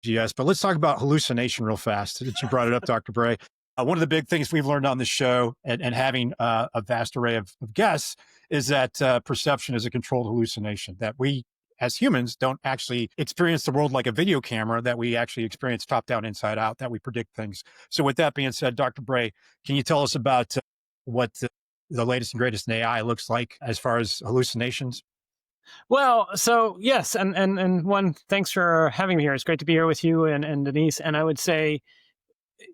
Yes, but let's talk about hallucination real fast since you brought it up, Dr. Bray. One of the big things we've learned on the show and having a vast array of guests is that perception is a controlled hallucination, that we as humans don't actually experience the world like a video camera, that we actually experience top down, inside out, that we predict things. So with that being said, Dr. Bray, can you tell us about what the latest and greatest in AI looks like as far as hallucinations? Well, so yes, and one, thanks for having me here. It's great to be here with you and Denise. And I would say,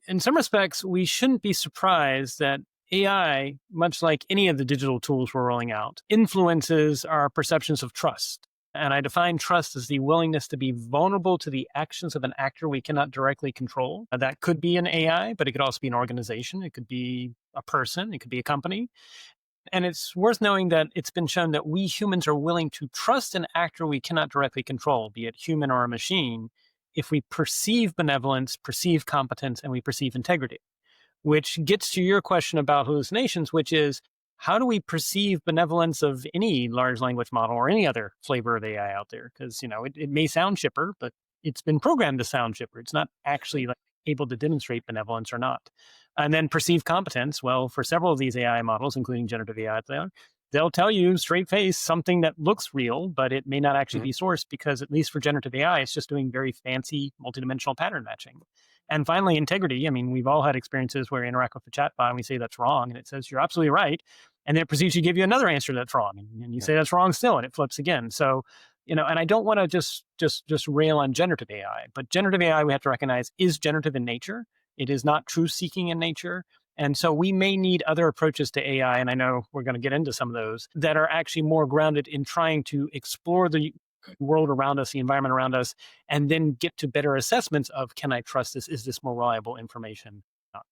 in some respects, we shouldn't be surprised that AI, much like any of the digital tools we're rolling out, influences our perceptions of trust. And I define trust as the willingness to be vulnerable to the actions of an actor we cannot directly control. That could be an AI, but it could also be an organization. It could be a person. It could be a company. And it's worth knowing that it's been shown that we humans are willing to trust an actor we cannot directly control, be it human or a machine, if we perceive benevolence, perceive competence, and we perceive integrity. Which gets to your question about hallucinations, which is, how do we perceive benevolence of any large language model or any other flavor of AI out there? Because, it may sound chipper, but it's been programmed to sound chipper. It's not actually able to demonstrate benevolence or not. And then perceived competence. Well, for several of these AI models, including generative AI, they'll tell you straight face something that looks real, but it may not actually be sourced because, at least for generative AI, it's just doing very fancy multidimensional pattern matching. And finally, integrity. I mean, we've all had experiences where we interact with the chatbot and we say that's wrong, and it says you're absolutely right, and then it proceeds to give you another answer that's wrong, and you say that's wrong still, and it flips again. So, and I don't want to just rail on generative AI, but generative AI, we have to recognize, is generative in nature. It is not truth-seeking in nature. And so we may need other approaches to AI, and I know we're going to get into some of those, that are actually more grounded in trying to explore the world around us, the environment around us, and then get to better assessments of, can I trust this? Is this more reliable information? Not.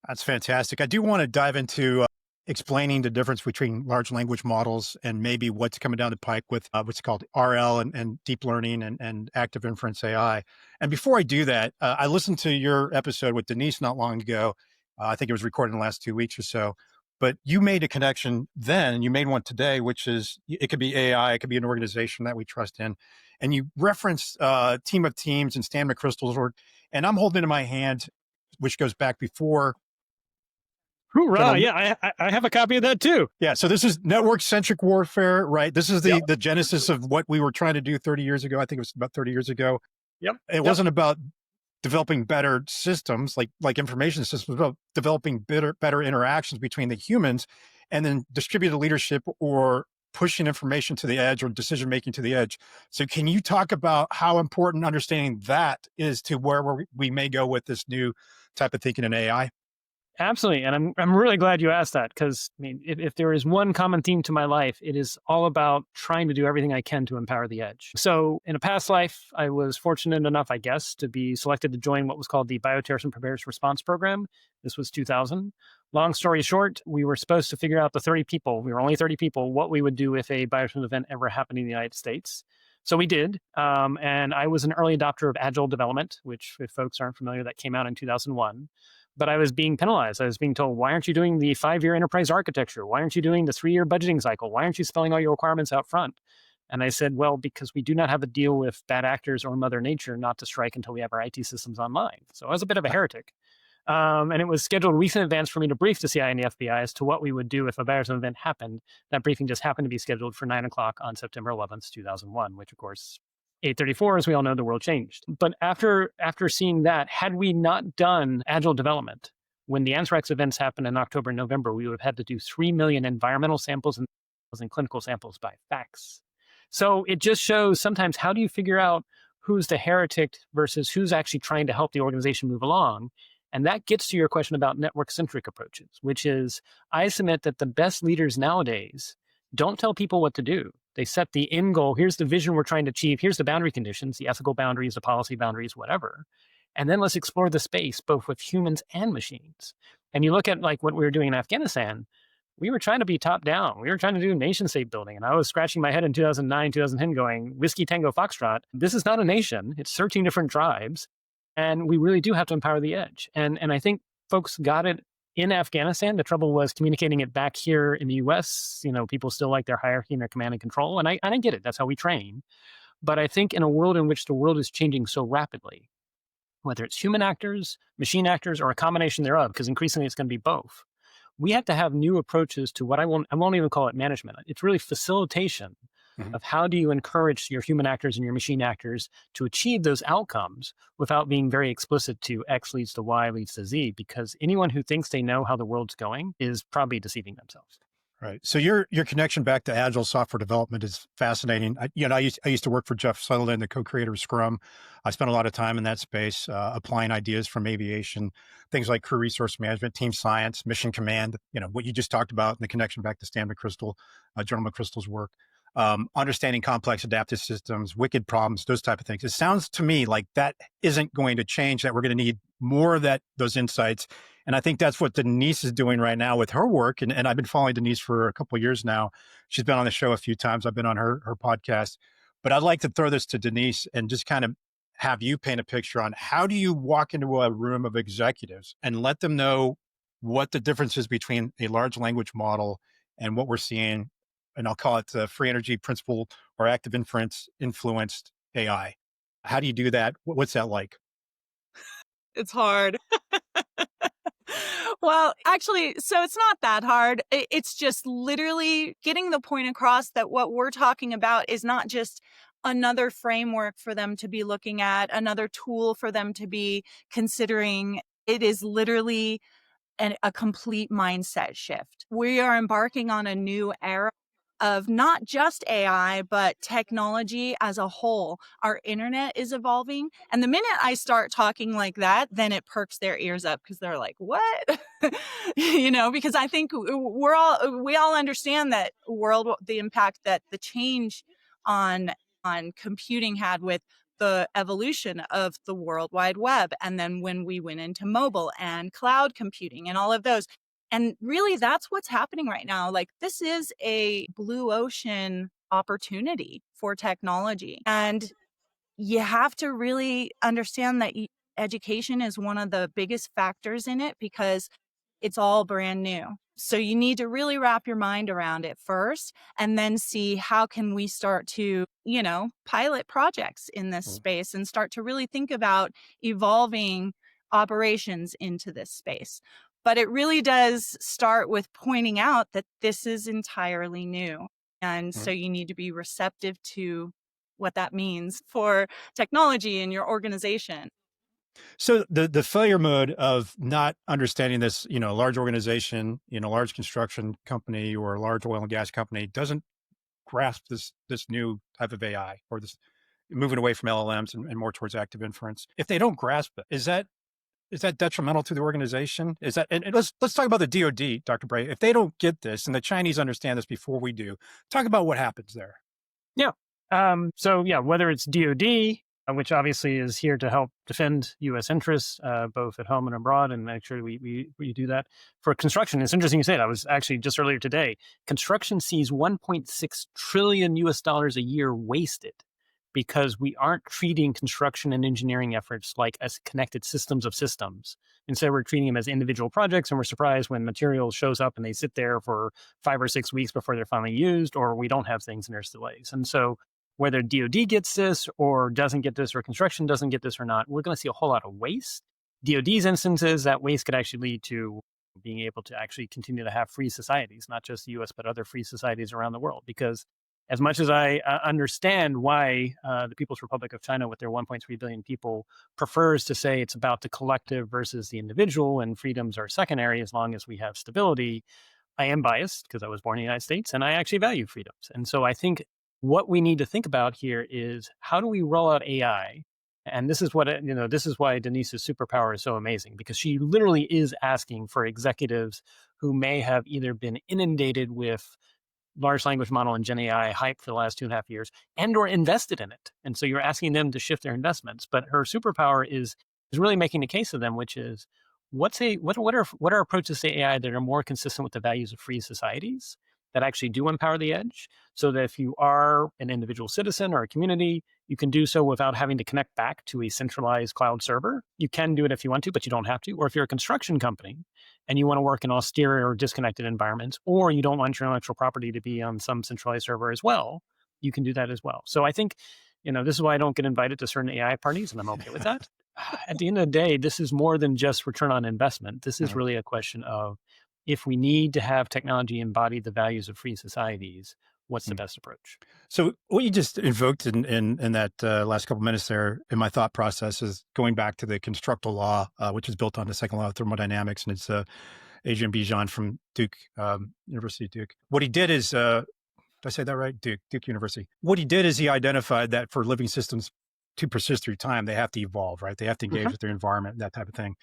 That's fantastic. I do want to dive into explaining the difference between large language models and maybe what's coming down the pike with what's called RL and deep learning and active inference AI. And before I do that, I listened to your episode with Denise not long ago. I think it was recorded in the last 2 weeks or so. But you made a connection then, and you made one today, which is it could be AI, it could be an organization that we trust in. And you referenced Team of Teams and Stan McChrystal's work. And I'm holding it in my hand, which goes back before Hoorah! Yeah, I have a copy of that too. Yeah, so this is network-centric warfare, right? This is the genesis of what we were trying to do 30 years ago. I think it was about 30 years ago. It wasn't about developing better systems like information systems, but about developing better interactions between the humans and then distributed leadership or pushing information to the edge or decision-making to the edge. So can you talk about how important understanding that is to where we may go with this new type of thinking in AI? Absolutely. And I'm really glad you asked that, because I mean, if there is one common theme to my life, it is all about trying to do everything I can to empower the edge. So in a past life, I was fortunate enough, I guess, to be selected to join what was called the Bioterrorism Preparedness Response Program. This was 2000. Long story short, we were supposed to figure out, the 30 people, we were only 30 people, what we would do if a bioterrorism event ever happened in the United States. So we did. And I was an early adopter of agile development, which, if folks aren't familiar, that came out in 2001. But I was being penalized. I was being told, why aren't you doing the 5-year enterprise architecture? Why aren't you doing the 3-year budgeting cycle? Why aren't you spelling all your requirements out front? And I said, well, because we do not have a deal with bad actors or Mother Nature not to strike until we have our IT systems online. So I was a bit of a heretic. And it was scheduled weeks in advance for me to brief the CIA and the FBI as to what we would do if a virus event happened. That briefing just happened to be scheduled for 9 o'clock on September 11th, 2001, which, of course, 8:34, as we all know, the world changed. But after seeing that, had we not done agile development, when the anthrax events happened in October and November, we would have had to do 3 million environmental samples and clinical samples by fax. So it just shows sometimes, how do you figure out who's the heretic versus who's actually trying to help the organization move along? And that gets to your question about network-centric approaches, which is, I submit that the best leaders nowadays don't tell people what to do. They set the end goal. Here's the vision we're trying to achieve. Here's the boundary conditions, the ethical boundaries, the policy boundaries, whatever. And then let's explore the space, both with humans and machines. And you look at like what we were doing in Afghanistan, we were trying to be top down. We were trying to do nation state building. And I was scratching my head in 2009, 2010 going, Whiskey Tango Foxtrot, this is not a nation. It's 13 different tribes. And we really do have to empower the edge. And I think folks got it in Afghanistan. The trouble was communicating it back here in the US. You know, people still like their hierarchy and their command and control. And I get it. That's how we train. But I think in a world in which the world is changing so rapidly, whether it's human actors, machine actors, or a combination thereof, because increasingly it's going to be both, we have to have new approaches to what I won't even call it management. It's really facilitation Mhm. of how do you encourage your human actors and your machine actors to achieve those outcomes without being very explicit to X leads to Y leads to Z, because anyone who thinks they know how the world's going is probably deceiving themselves. Right. So your connection back to agile software development is fascinating. I used to work for Jeff Sutherland, the co-creator of Scrum. I spent a lot of time in that space, applying ideas from aviation, things like crew resource management, team science, mission command. What you just talked about, and the connection back to Stan McChrystal, General McChrystal's work. Understanding complex adaptive systems, wicked problems, those type of things. It sounds to me like that isn't going to change. That we're going to need more of those insights. And I think that's what Denise is doing right now with her work. And I've been following Denise for a couple of years now. She's been on the show a few times. I've been on her podcast. But I'd like to throw this to Denise and just kind of have you paint a picture on how do you walk into a room of executives and let them know what the difference is between a large language model and what we're seeing, and I'll call it the free energy principle or active inference influenced AI. How do you do that? What's that like? It's hard. Well, actually, so it's not that hard. It's just literally getting the point across that what we're talking about is not just another framework for them to be looking at, another tool for them to be considering. It is literally a complete mindset shift. We are embarking on a new era of not just AI, but technology as a whole. Our internet is evolving. And the minute I start talking like that, then it perks their ears up because they're like, what? Because I think we all understand that the impact that the change on computing had with the evolution of the World Wide Web. And then when we went into mobile and cloud computing and all of those. And really, that's what's happening right now. Like, this is a blue ocean opportunity for technology. And you have to really understand that education is one of the biggest factors in it because it's all brand new. So you need to really wrap your mind around it first and then see how can we start to, pilot projects in this space and start to really think about evolving operations into this space. But it really does start with pointing out that this is entirely new. And so you need to be receptive to what that means for technology in your organization. So the failure mode of not understanding this, a large organization, large construction company or a large oil and gas company doesn't grasp this new type of AI or this moving away from LLMs and more towards active inference. If they don't grasp it, is that detrimental to the organization? Is that, and let's talk about the DoD, Dr. Bray. If they don't get this and the Chinese understand this before we do, talk about what happens there. Yeah. Whether it's DoD, which obviously is here to help defend U.S. interests, both at home and abroad, and make sure we do that. For construction, it's interesting you say that. I was actually just earlier today, construction sees $1.6 trillion US a year wasted because we aren't treating construction and engineering efforts like as connected systems of systems. Instead, we're treating them as individual projects, and we're surprised when material shows up and they sit there for 5 or 6 weeks before they're finally used, or we don't have things and there's delays. And so whether DoD gets this or doesn't get this, or construction doesn't get this or not, we're going to see a whole lot of waste. DoD's instances, that waste could actually lead to being able to actually continue to have free societies, not just the US, but other free societies around the world. Because as much as I understand why the People's Republic of China, with their 1.3 billion people, prefers to say it's about the collective versus the individual and freedoms are secondary as long as we have stability, I am biased because I was born in the United States and I actually value freedoms. And so I think what we need to think about here is how do we roll out AI? And this is this is why Denise's superpower is so amazing, because she literally is asking for executives who may have either been inundated with large language model and Gen AI hype for the last 2.5 years and or invested in it. And so you're asking them to shift their investments. But her superpower is really making the case of them, which is what are approaches to AI that are more consistent with the values of free societies that actually do empower the edge, so that if you are an individual citizen or a community, you can do so without having to connect back to a centralized cloud server. You can do it if you want to, but you don't have to. Or if you're a construction company and you want to work in austere or disconnected environments, or you don't want your intellectual property to be on some centralized server as well, you can do that as well. So I think This is why I don't get invited to certain AI parties, and I'm okay with that. At the end of the day, this is more than just return on investment. This is really a question of, if we need to have technology embody the values of free societies, what's the best approach? So what you just invoked in that last couple minutes there in my thought process is going back to the constructal law, which is built on the second law of thermodynamics. And it's Adrian Bijan from Duke, University of Duke. What he did is, did I say that right? Duke University. What he did is he identified that for living systems to persist through time, they have to evolve, right? They have to engage with their environment, that type of thing.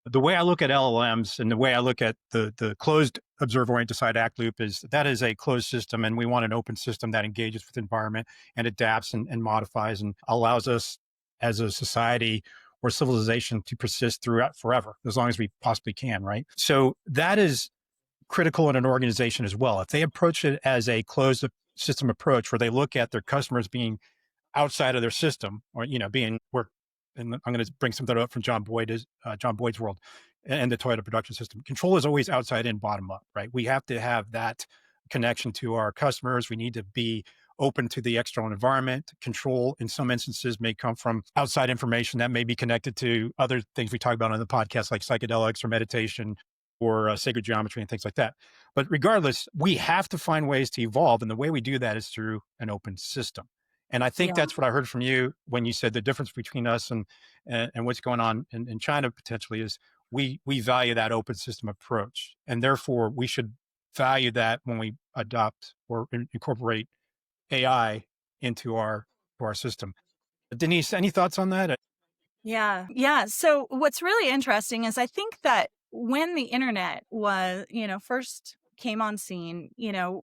The way I look at LLMs and the way I look at the closed observer-oriented decide act loop is that is a closed system, and we want an open system that engages with the environment and adapts and modifies and allows us as a society or civilization to persist throughout forever, as long as we possibly can, right? So that is critical in an organization as well. If they approach it as a closed system approach where they look at their customers being outside of their system, or being where, and I'm going to bring something up from John Boyd's world and the Toyota production system. Control is always outside in, bottom up, right? We have to have that connection to our customers. We need to be open to the external environment. Control, in some instances, may come from outside information that may be connected to other things we talk about on the podcast, like psychedelics or meditation or sacred geometry and things like that. But regardless, we have to find ways to evolve. And the way we do that is through an open system. And I think that's what I heard from you when you said the difference between us and what's going on in China potentially is we value that open system approach. And therefore, we should value that when we adopt or incorporate AI into our system. Denise, any thoughts on that? Yeah. So what's really interesting is I think that when the internet was, first came on scene,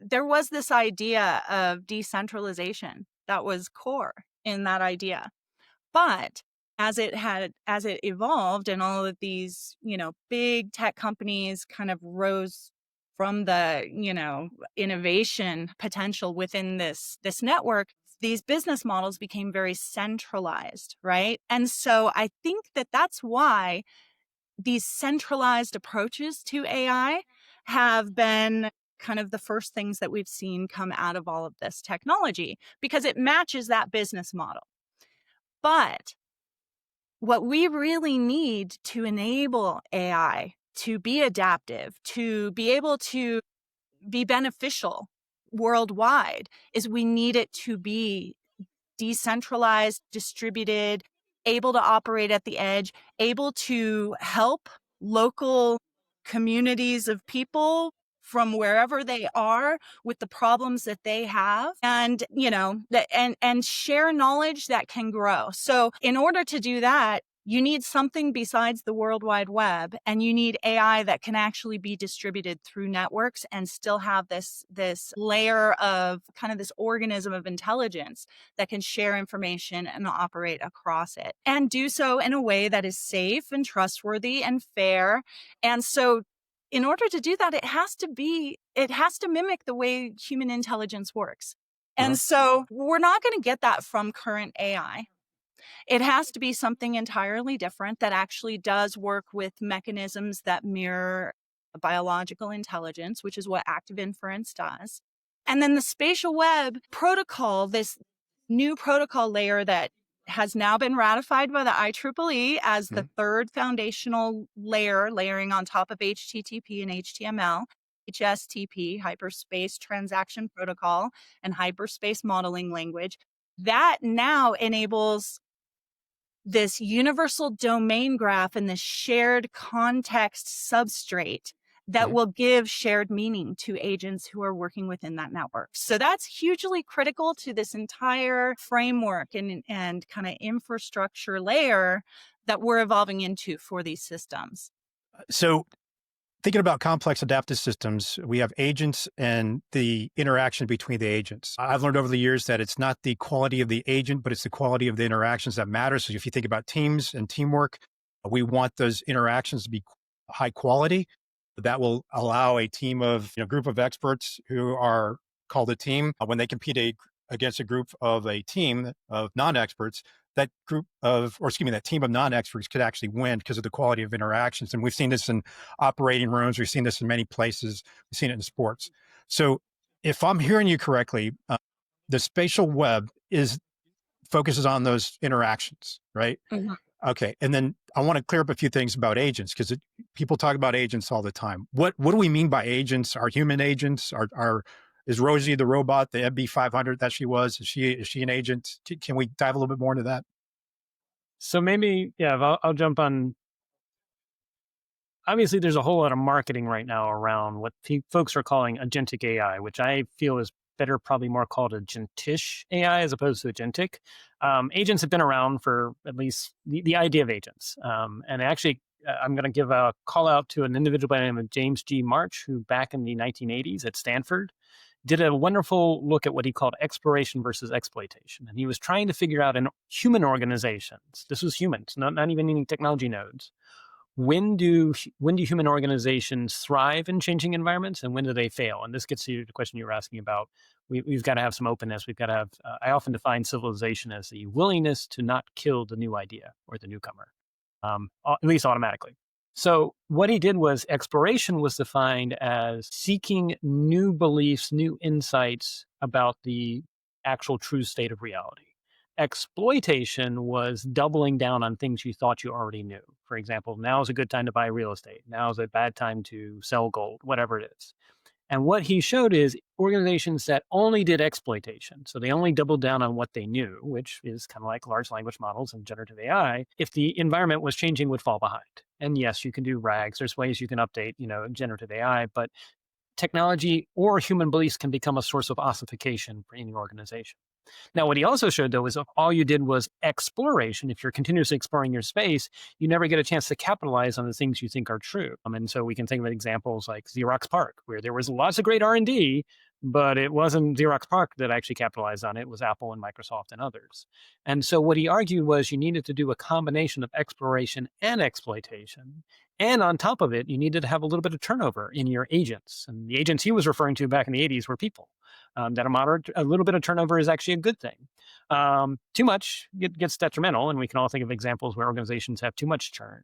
there was this idea of decentralization that was core in that idea. But as it evolved and all of these, big tech companies kind of rose from the, innovation potential within this network, these business models became very centralized, right? And so I think that that's why these centralized approaches to AI have been kind of the first things that we've seen come out of all of this technology, because it matches that business model. But what we really need to enable AI to be adaptive, to be able to be beneficial worldwide, is we need it to be decentralized, distributed, able to operate at the edge, able to help local communities of people from wherever they are with the problems that they have, and and share knowledge that can grow. So in order to do that, you need something besides the World Wide Web, and you need AI that can actually be distributed through networks and still have this layer of kind of this organism of intelligence that can share information and operate across it, and do so in a way that is safe and trustworthy and fair. And so in order to do that, it has to mimic the way human intelligence works. And so we're not going to get that from current AI. It has to be something entirely different that actually does work with mechanisms that mirror biological intelligence, which is what active inference does. And then the spatial web protocol, this new protocol layer that has now been ratified by the IEEE as the third foundational layer, layering on top of HTTP and HTML, HSTP, Hyperspace Transaction Protocol, and Hyperspace Modeling Language. That now enables this universal domain graph and this shared context substrate that will give shared meaning to agents who are working within that network. So that's hugely critical to this entire framework and kind of infrastructure layer that we're evolving into for these systems. So thinking about complex adaptive systems, we have agents and the interaction between the agents. I've learned over the years that it's not the quality of the agent, but it's the quality of the interactions that matters. So if you think about teams and teamwork, we want those interactions to be high quality. That will allow a team of, group of experts who are called a team. When they compete against a group of a team of non-experts, that team of non-experts could actually win because of the quality of interactions. And we've seen this in operating rooms. We've seen this in many places. We've seen it in sports. So if I'm hearing you correctly, the spatial web is focuses on those interactions, right? Mhm. Okay, and then I want to clear up a few things about agents because people talk about agents all the time. What do we mean by agents? Are human agents? Is Rosie the robot, the MB500 that she was? Is she an agent? Can we dive a little bit more into that? So maybe, yeah, I'll jump on. Obviously, there's a whole lot of marketing right now around what folks are calling agentic AI, which I feel is better, probably more called agentish AI as opposed to agentic. Agents have been around for at least the idea of agents. And actually, I'm going to give a call out to an individual by the name of James G. March, who back in the 1980s at Stanford did a wonderful look at what he called exploration versus exploitation. And he was trying to figure out in human organizations, this was humans, not even any technology nodes, when do human organizations thrive in changing environments and when do they fail? And this gets to the question you were asking about. We've got to have some openness. We've got to have, I often define civilization as the willingness to not kill the new idea or the newcomer, at least automatically. So what he did was exploration was defined as seeking new beliefs, new insights about the actual true state of reality. Exploitation was doubling down on things you thought you already knew. For example, now is a good time to buy real estate. Now is a bad time to sell gold, whatever it is. And what he showed is organizations that only did exploitation, so they only doubled down on what they knew, which is kind of like large language models and generative AI, if the environment was changing, would fall behind. And yes, you can do RAGs. There's ways you can update, generative AI, but technology or human beliefs can become a source of ossification for any organization. Now, what he also showed, though, is if all you did was exploration, if you're continuously exploring your space, you never get a chance to capitalize on the things you think are true. And so we can think of examples like Xerox PARC, where there was lots of great R&D, but it wasn't Xerox PARC that actually capitalized on it. It was Apple and Microsoft and others. And so what he argued was you needed to do a combination of exploration and exploitation. And on top of it, you needed to have a little bit of turnover in your agents. And the agents he was referring to back in the 80s were people. That a little bit of turnover is actually a good thing. Too much gets detrimental, and we can all think of examples where organizations have too much churn.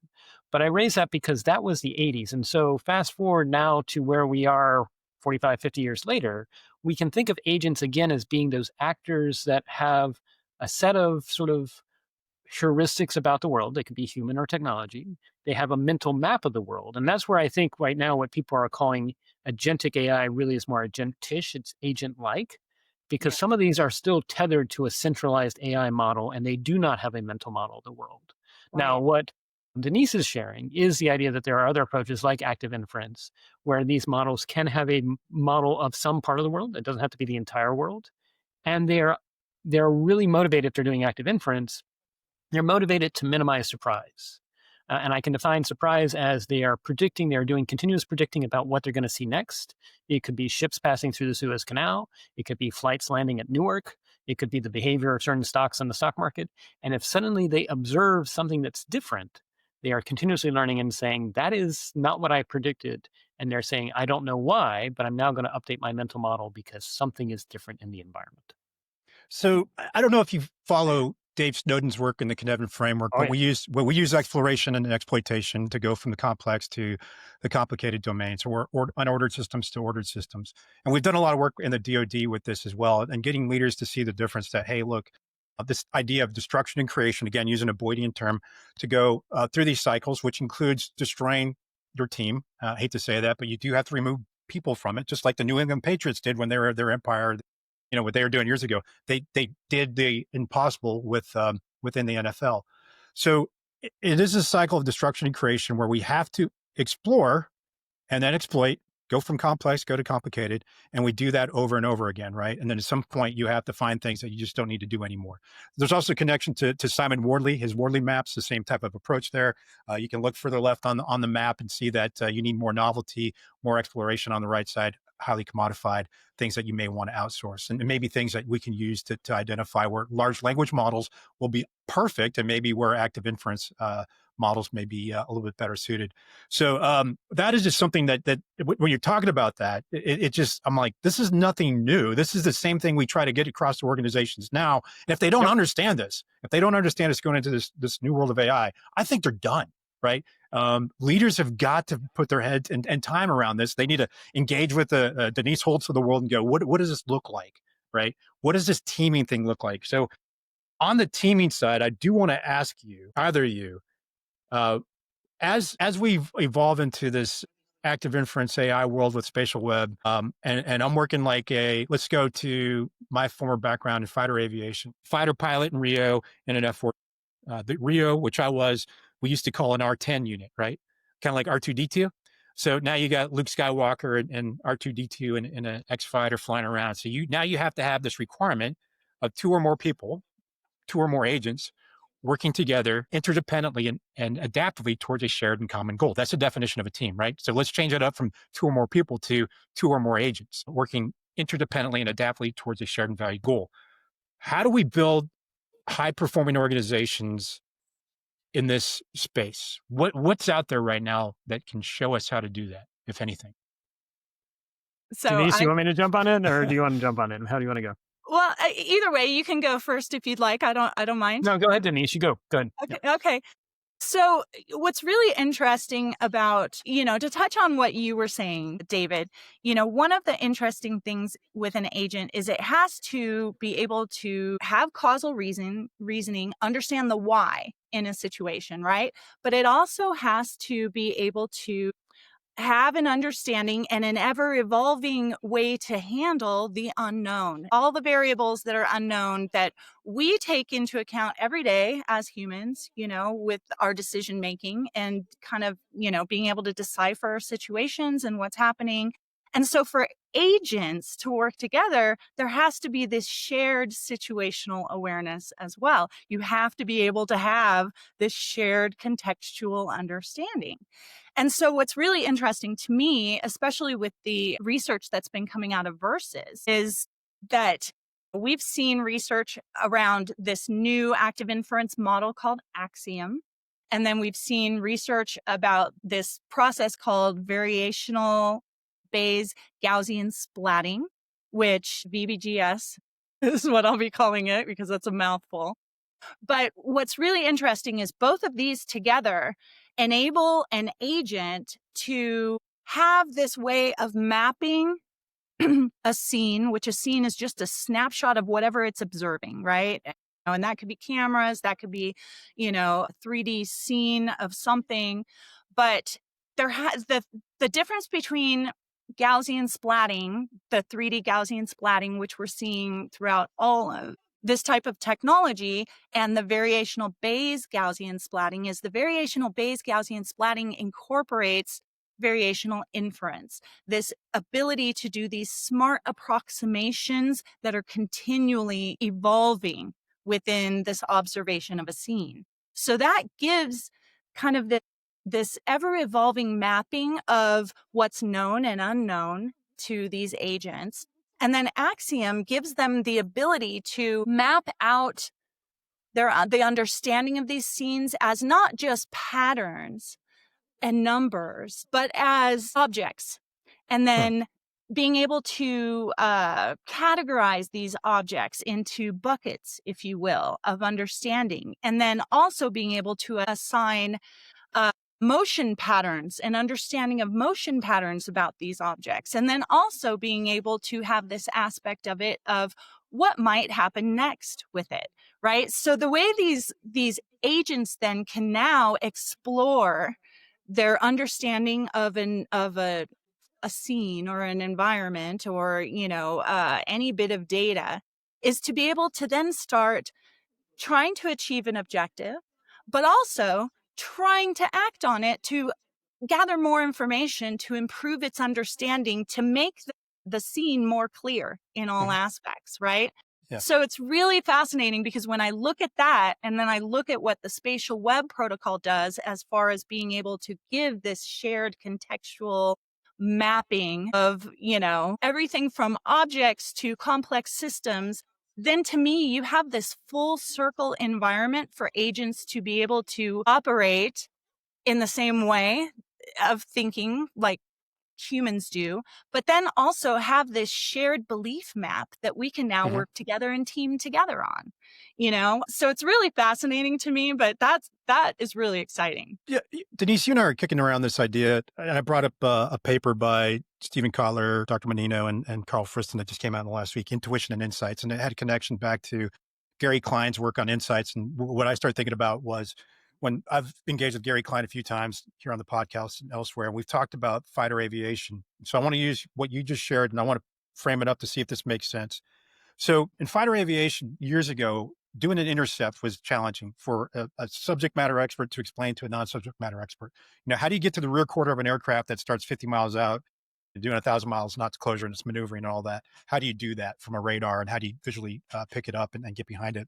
But I raise that because that was the 80s. And so fast forward now to where we are 45, 50 years later, we can think of agents again as being those actors that have a set of sort of heuristics about the world. They could be human or technology. They have a mental map of the world. And that's where I think right now what people are calling agentic AI really is more agentish. It's agent-like, because some of these are still tethered to a centralized AI model, and they do not have a mental model of the world. Right. Now, what Denise is sharing is the idea that there are other approaches like active inference, where these models can have a model of some part of the world. It doesn't have to be the entire world. And they're really motivated if they're doing active inference. They're motivated to minimize surprise. And I can define surprise as they're doing continuous predicting about what they're going to see next. It could be ships passing through the Suez Canal. It could be flights landing at Newark. It could be the behavior of certain stocks in the stock market. And if suddenly they observe something that's different, they are continuously learning and saying, that is not what I predicted. And they're saying, I don't know why, but I'm now going to update my mental model because something is different in the environment. So I don't know if you follow Dave Snowden's work in the Connected framework, but we use exploration and exploitation to go from the complex to the complicated domains, or unordered systems to ordered systems. And we've done a lot of work in the DoD with this as well, and getting leaders to see the difference that, hey, look, this idea of destruction and creation, again, using a Boydian term, to go through these cycles, which includes destroying your team. I hate to say that, but you do have to remove people from it, just like the New England Patriots did when they were their empire. What they were doing years ago, they did the impossible within the NFL. So it is a cycle of destruction and creation where we have to explore and then exploit, go from complex, go to complicated. And we do that over and over again, right? And then at some point you have to find things that you just don't need to do anymore. There's also a connection to Simon Wardley, his Wardley maps, the same type of approach there. You can look further left on the map and see that you need more novelty, more exploration on the right side, highly commodified, things that you may want to outsource, and maybe things that we can use to identify where large language models will be perfect and maybe where active inference models may be a little bit better suited. So that is just something that when you're talking about that, it just, I'm like, this is nothing new. This is the same thing we try to get across to organizations now. And if they don't understand this, going into this new world of AI, I think they're done, right? Leaders have got to put their heads and time around this. They need to engage with the Denise Holtz of the world and go, what does this look like, right? What does this teaming thing look like? So On the teaming side, I do want to ask you, either of you, uh, as we evolve into this active inference AI world with spatial web, and I'm working like let's go to my former background in fighter aviation, fighter pilot in Rio and an F-4. The Rio, which we used to call an R10 unit, right? Kind of like R2D2. So now you got Luke Skywalker and R2D2 in an X fighter flying around. So now you have to have this requirement of two or more people, two or more agents working together interdependently and adaptively towards a shared and common goal. That's the definition of a team, right? So let's change it up from two or more people to two or more agents working interdependently and adaptively towards a shared and valued goal. How do we build high-performing organizations in this space? What's out there right now that can show us how to do that, if anything? So Denise, you want me to jump on it, or do you want to jump on it? How do you want to go? Well, either way, you can go first if you'd like. I don't mind. No, go ahead, Denise. You go. Go ahead. Okay. Yeah. Okay. So what's really interesting about, to touch on what you were saying, David, one of the interesting things with an agent is it has to be able to have causal reasoning, understand the why in a situation, right? But it also has to be able to have an understanding and an ever evolving way to handle the unknown, all the variables that are unknown that we take into account every day as humans, with our decision making and kind of, being able to decipher situations and what's happening. And so for agents to work together, there has to be this shared situational awareness as well. You have to be able to have this shared contextual understanding. And so what's really interesting to me, especially with the research that's been coming out of Versus, is that we've seen research around this new active inference model called Axiom. And then we've seen research about this process called variational Bayes Gaussian splatting, which VBGS is what I'll be calling it because that's a mouthful. But what's really interesting is both of these together enable an agent to have this way of mapping a scene, which a scene is just a snapshot of whatever it's observing, right? And that could be cameras, that could be, a 3D scene of something. But there has the difference between Gaussian splatting, the 3D Gaussian splatting, which we're seeing throughout all of this type of technology, and the variational Bayes Gaussian splatting is the variational Bayes Gaussian splatting incorporates variational inference, this ability to do these smart approximations that are continually evolving within this observation of a scene. So that gives kind of this ever-evolving mapping of what's known and unknown to these agents. And then Axiom gives them the ability to map out the understanding of these scenes as not just patterns and numbers, but as objects. And then being able to categorize these objects into buckets, if you will, of understanding. And then also being able to assign motion patterns and understanding of motion patterns about these objects. And then also being able to have this aspect of it of what might happen next with it, right? So the way these agents then can now explore their understanding of a scene or an environment or, any bit of data is to be able to then start trying to achieve an objective, but also trying to act on it to gather more information to improve its understanding, to make the scene more clear in all aspects, right? Yeah. So it's really fascinating because when I look at that and then I look at what the spatial web protocol does as far as being able to give this shared contextual mapping of, everything from objects to complex systems, then to me, you have this full circle environment for agents to be able to operate in the same way of thinking like humans do, but then also have this shared belief map that we can now work together and team together on, So it's really fascinating to me, but that is really exciting. Yeah, Denise, you and I are kicking around this idea, and I brought up a paper by Stephen Kotler, Dr. Menino, and Carl Friston that just came out in the last week, Intuition and Insights, and it had a connection back to Gary Klein's work on insights. And what I started thinking about was when I've engaged with Gary Klein a few times here on the podcast and elsewhere, and we've talked about fighter aviation. So I want to use what you just shared, and I want to frame it up to see if this makes sense. So in fighter aviation years ago, doing an intercept was challenging for a subject matter expert to explain to a non-subject matter expert. How do you get to the rear quarter of an aircraft that starts 50 miles out, doing 1,000 miles knots closure and it's maneuvering and all that? How do you do that from a radar, and how do you visually pick it up and get behind it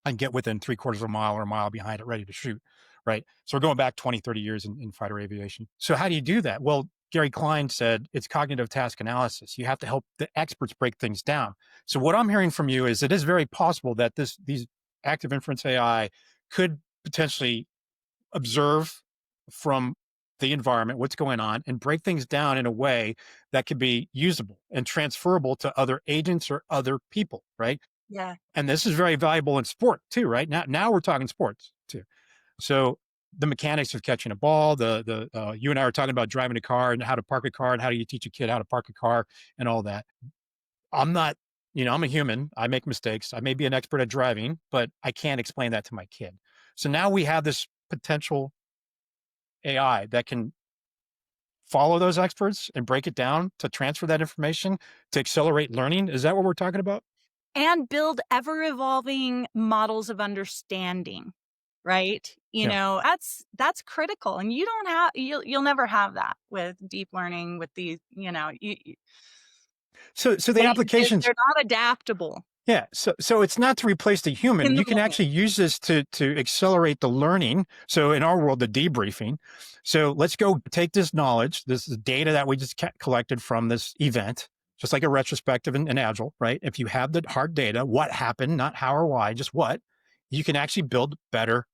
and get within 3/4 of a mile or a mile behind it ready to shoot, right? So we're going back 20, 30 years in fighter aviation. So how do you do that? Well, Gary Klein said it's cognitive task analysis. You have to help the experts break things down. So what I'm hearing from you is it is very possible that these active inference AI could potentially observe from the environment what's going on and break things down in a way that could be usable and transferable to other agents or other people, right? Yeah. And this is very valuable in sport too, right? Now we're talking sports too. So the mechanics of catching a ball, you and I were talking about driving a car and how to park a car and how do you teach a kid how to park a car and all that. I'm not, I'm a human. I make mistakes. I may be an expert at driving, but I can't explain that to my kid. So now we have this potential AI that can follow those experts and break it down to transfer that information to accelerate learning. Is that what we're talking about? And build ever-evolving models of understanding, right? That's critical, and you'll never have that with deep learning with these. So the applications, they're not adaptable. Yeah. So it's not to replace the human. You can moment. actually use this to accelerate the learning. So in our world, the debriefing. So let's go take this knowledge, this is data that we just collected from this event, just like a retrospective in Agile, right? If you have the hard data, what happened, not how or why, just what, you can actually build better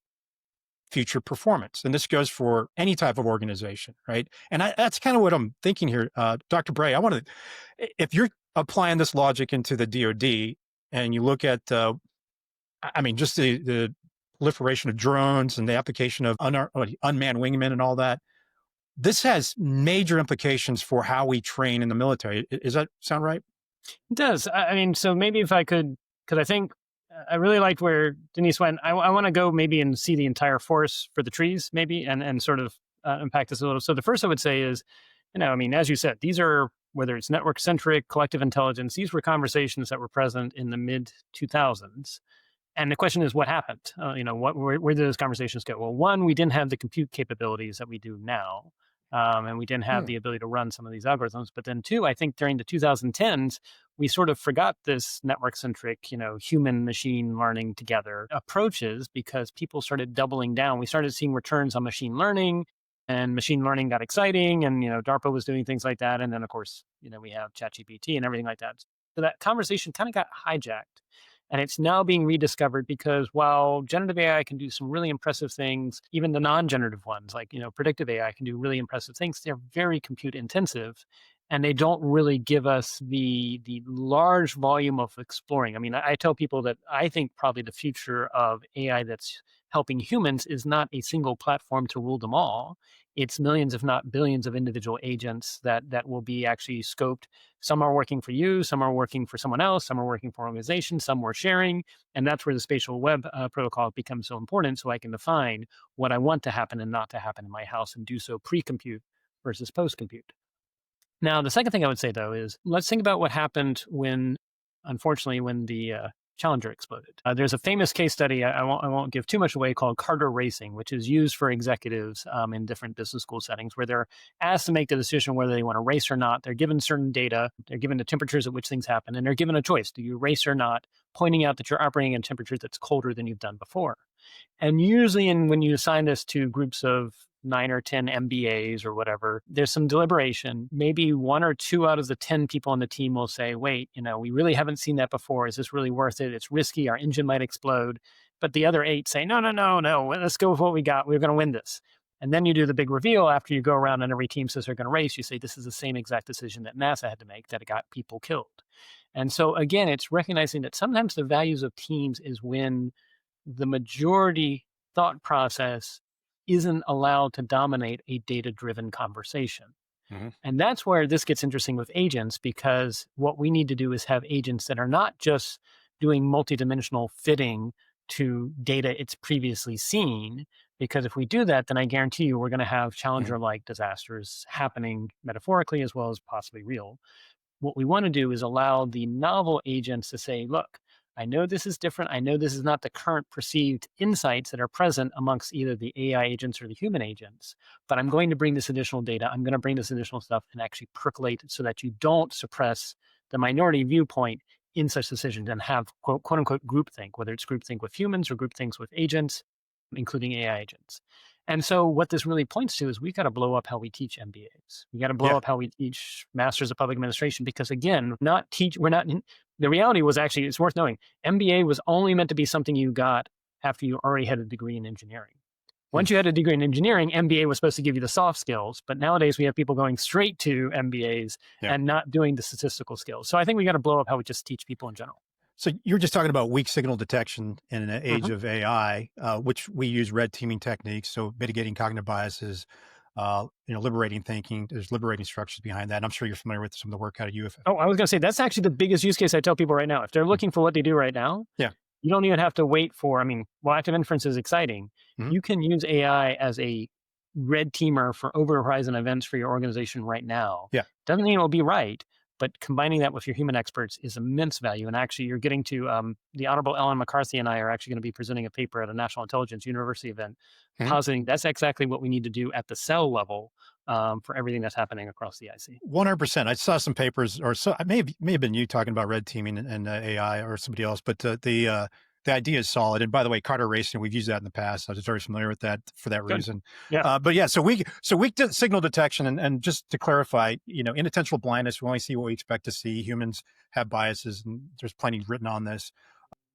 future performance. And this goes for any type of organization, right? And that's kind of what I'm thinking here. Dr. Bray, if you're applying this logic into the DoD, and you look at, just the proliferation of drones and the application of unmanned wingmen and all that, this has major implications for how we train in the military. Does that sound right? It does. So maybe if I could, because I think I really liked where Denise went. I want to go maybe and see the entire forest for the trees, maybe, and sort of unpack this a little. So the first I would say is, as you said, these are, whether it's network-centric, collective intelligence, these were conversations that were present in the mid-2000s. And the question is, what happened? Where did those conversations go? Well, one, we didn't have the compute capabilities that we do now. And we didn't have the ability to run some of these algorithms. But then two, I think during the 2010s, we sort of forgot this network-centric, human machine learning together approaches because people started doubling down. We started seeing returns on machine learning. And machine learning got exciting, and DARPA was doing things like that, and then of course we have ChatGPT and everything like that. So that conversation kind of got hijacked, and it's now being rediscovered because while generative AI can do some really impressive things, even the non-generative ones like predictive AI can do really impressive things. They're very compute intensive, and they don't really give us the large volume of exploring. I tell people that I think probably the future of AI that's helping humans is not a single platform to rule them all. It's millions, if not billions, of individual agents that will be actually scoped. Some are working for you, some are working for someone else, some are working for organizations, some we're sharing. And that's where the spatial web protocol becomes so important, so I can define what I want to happen and not to happen in my house and do so pre-compute versus post-compute. Now, the second thing I would say, though, is let's think about what happened when the Challenger exploded. There's a famous case study, I won't give too much away, called Carter racing, which is used for executives in different business school settings where they're asked to make the decision whether they want to race or not. They're given certain data, they're given the temperatures at which things happen, and they're given a choice. Do you race or not? Pointing out that you're operating at a temperature that's colder than you've done before. And usually when you assign this to groups of 9 or 10 MBAs or whatever, there's some deliberation. Maybe 1 or 2 out of the 10 people on the team will say, wait, we really haven't seen that before. Is this really worth it? It's risky. Our engine might explode. But the other 8 say, no. Let's go with what we got. We're going to win this. And then you do the big reveal after you go around and every team says they're going to race. You say, this is the same exact decision that NASA had to make that it got people killed. And so again, it's recognizing that sometimes the values of teams is when the majority thought process isn't allowed to dominate a data-driven conversation. Mm-hmm. And that's where this gets interesting with agents, because what we need to do is have agents that are not just doing multidimensional fitting to data it's previously seen. Because if we do that, then I guarantee you we're going to have Challenger-like disasters happening metaphorically as well as possibly real. What we want to do is allow the novel agents to say, look, I know this is different. I know this is not the current perceived insights that are present amongst either the AI agents or the human agents, but I'm going to bring this additional data. I'm going to bring this additional stuff and actually percolate so that you don't suppress the minority viewpoint in such decisions and have quote unquote groupthink, whether it's groupthink with humans or groupthink with agents, including AI agents. And so what this really points to is we've got to blow up how we teach MBAs. We got to blow up how we teach Masters of Public Administration, because again, the reality was actually, it's worth knowing, MBA was only meant to be something you got after you already had a degree in engineering. Once you had a degree in engineering, MBA was supposed to give you the soft skills, but nowadays we have people going straight to MBAs and not doing the statistical skills. So I think we got to blow up how we just teach people in general. So you were just talking about weak signal detection in an age of AI, which we use red teaming techniques, so mitigating cognitive biases, liberating thinking. There's liberating structures behind that. And I'm sure you're familiar with some of the work out of UF. Oh, I was going to say, that's actually the biggest use case I tell people right now. If they're looking for what they do right now, you don't even have to wait for, while active inference is exciting, you can use AI as a red teamer for over-horizon events for your organization right now. Doesn't mean it'll be right, but combining that with your human experts is immense value. And actually, you're getting to the Honorable Ellen McCarthy and I are actually going to be presenting a paper at a National Intelligence University event, positing that's exactly what we need to do at the cell level for everything that's happening across the IC. 100%. I saw some papers, or so it may have been you talking about red teaming and AI or somebody else, but the idea is solid. And by the way, Carter Racing, we've used that in the past. I was very familiar with that for that reason. So weak signal detection, and just to clarify, inattentional blindness, we only see what we expect to see. Humans have biases, and there's plenty written on this.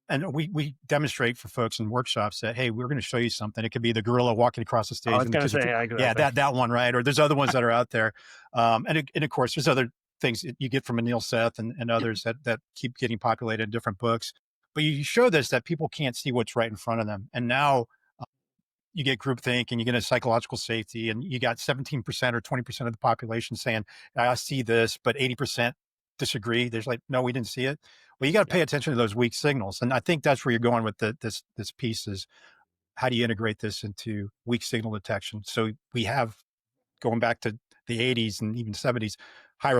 And we demonstrate for folks in workshops that, hey, we're going to show you something. It could be the gorilla walking across the stage. I was going to say, that one, right? Or there's other ones that are out there. And of course, there's other things that you get from Anil Seth and others that keep getting populated in different books. But you show this that people can't see what's right in front of them. And now you get groupthink and you get a psychological safety, and you got 17% or 20% of the population saying, I see this, but 80% disagree. There's like, no, we didn't see it. Well, you got to pay attention to those weak signals. And I think that's where you're going with this piece is, how do you integrate this into weak signal detection? So we have, going back to the 80s and even 70s, high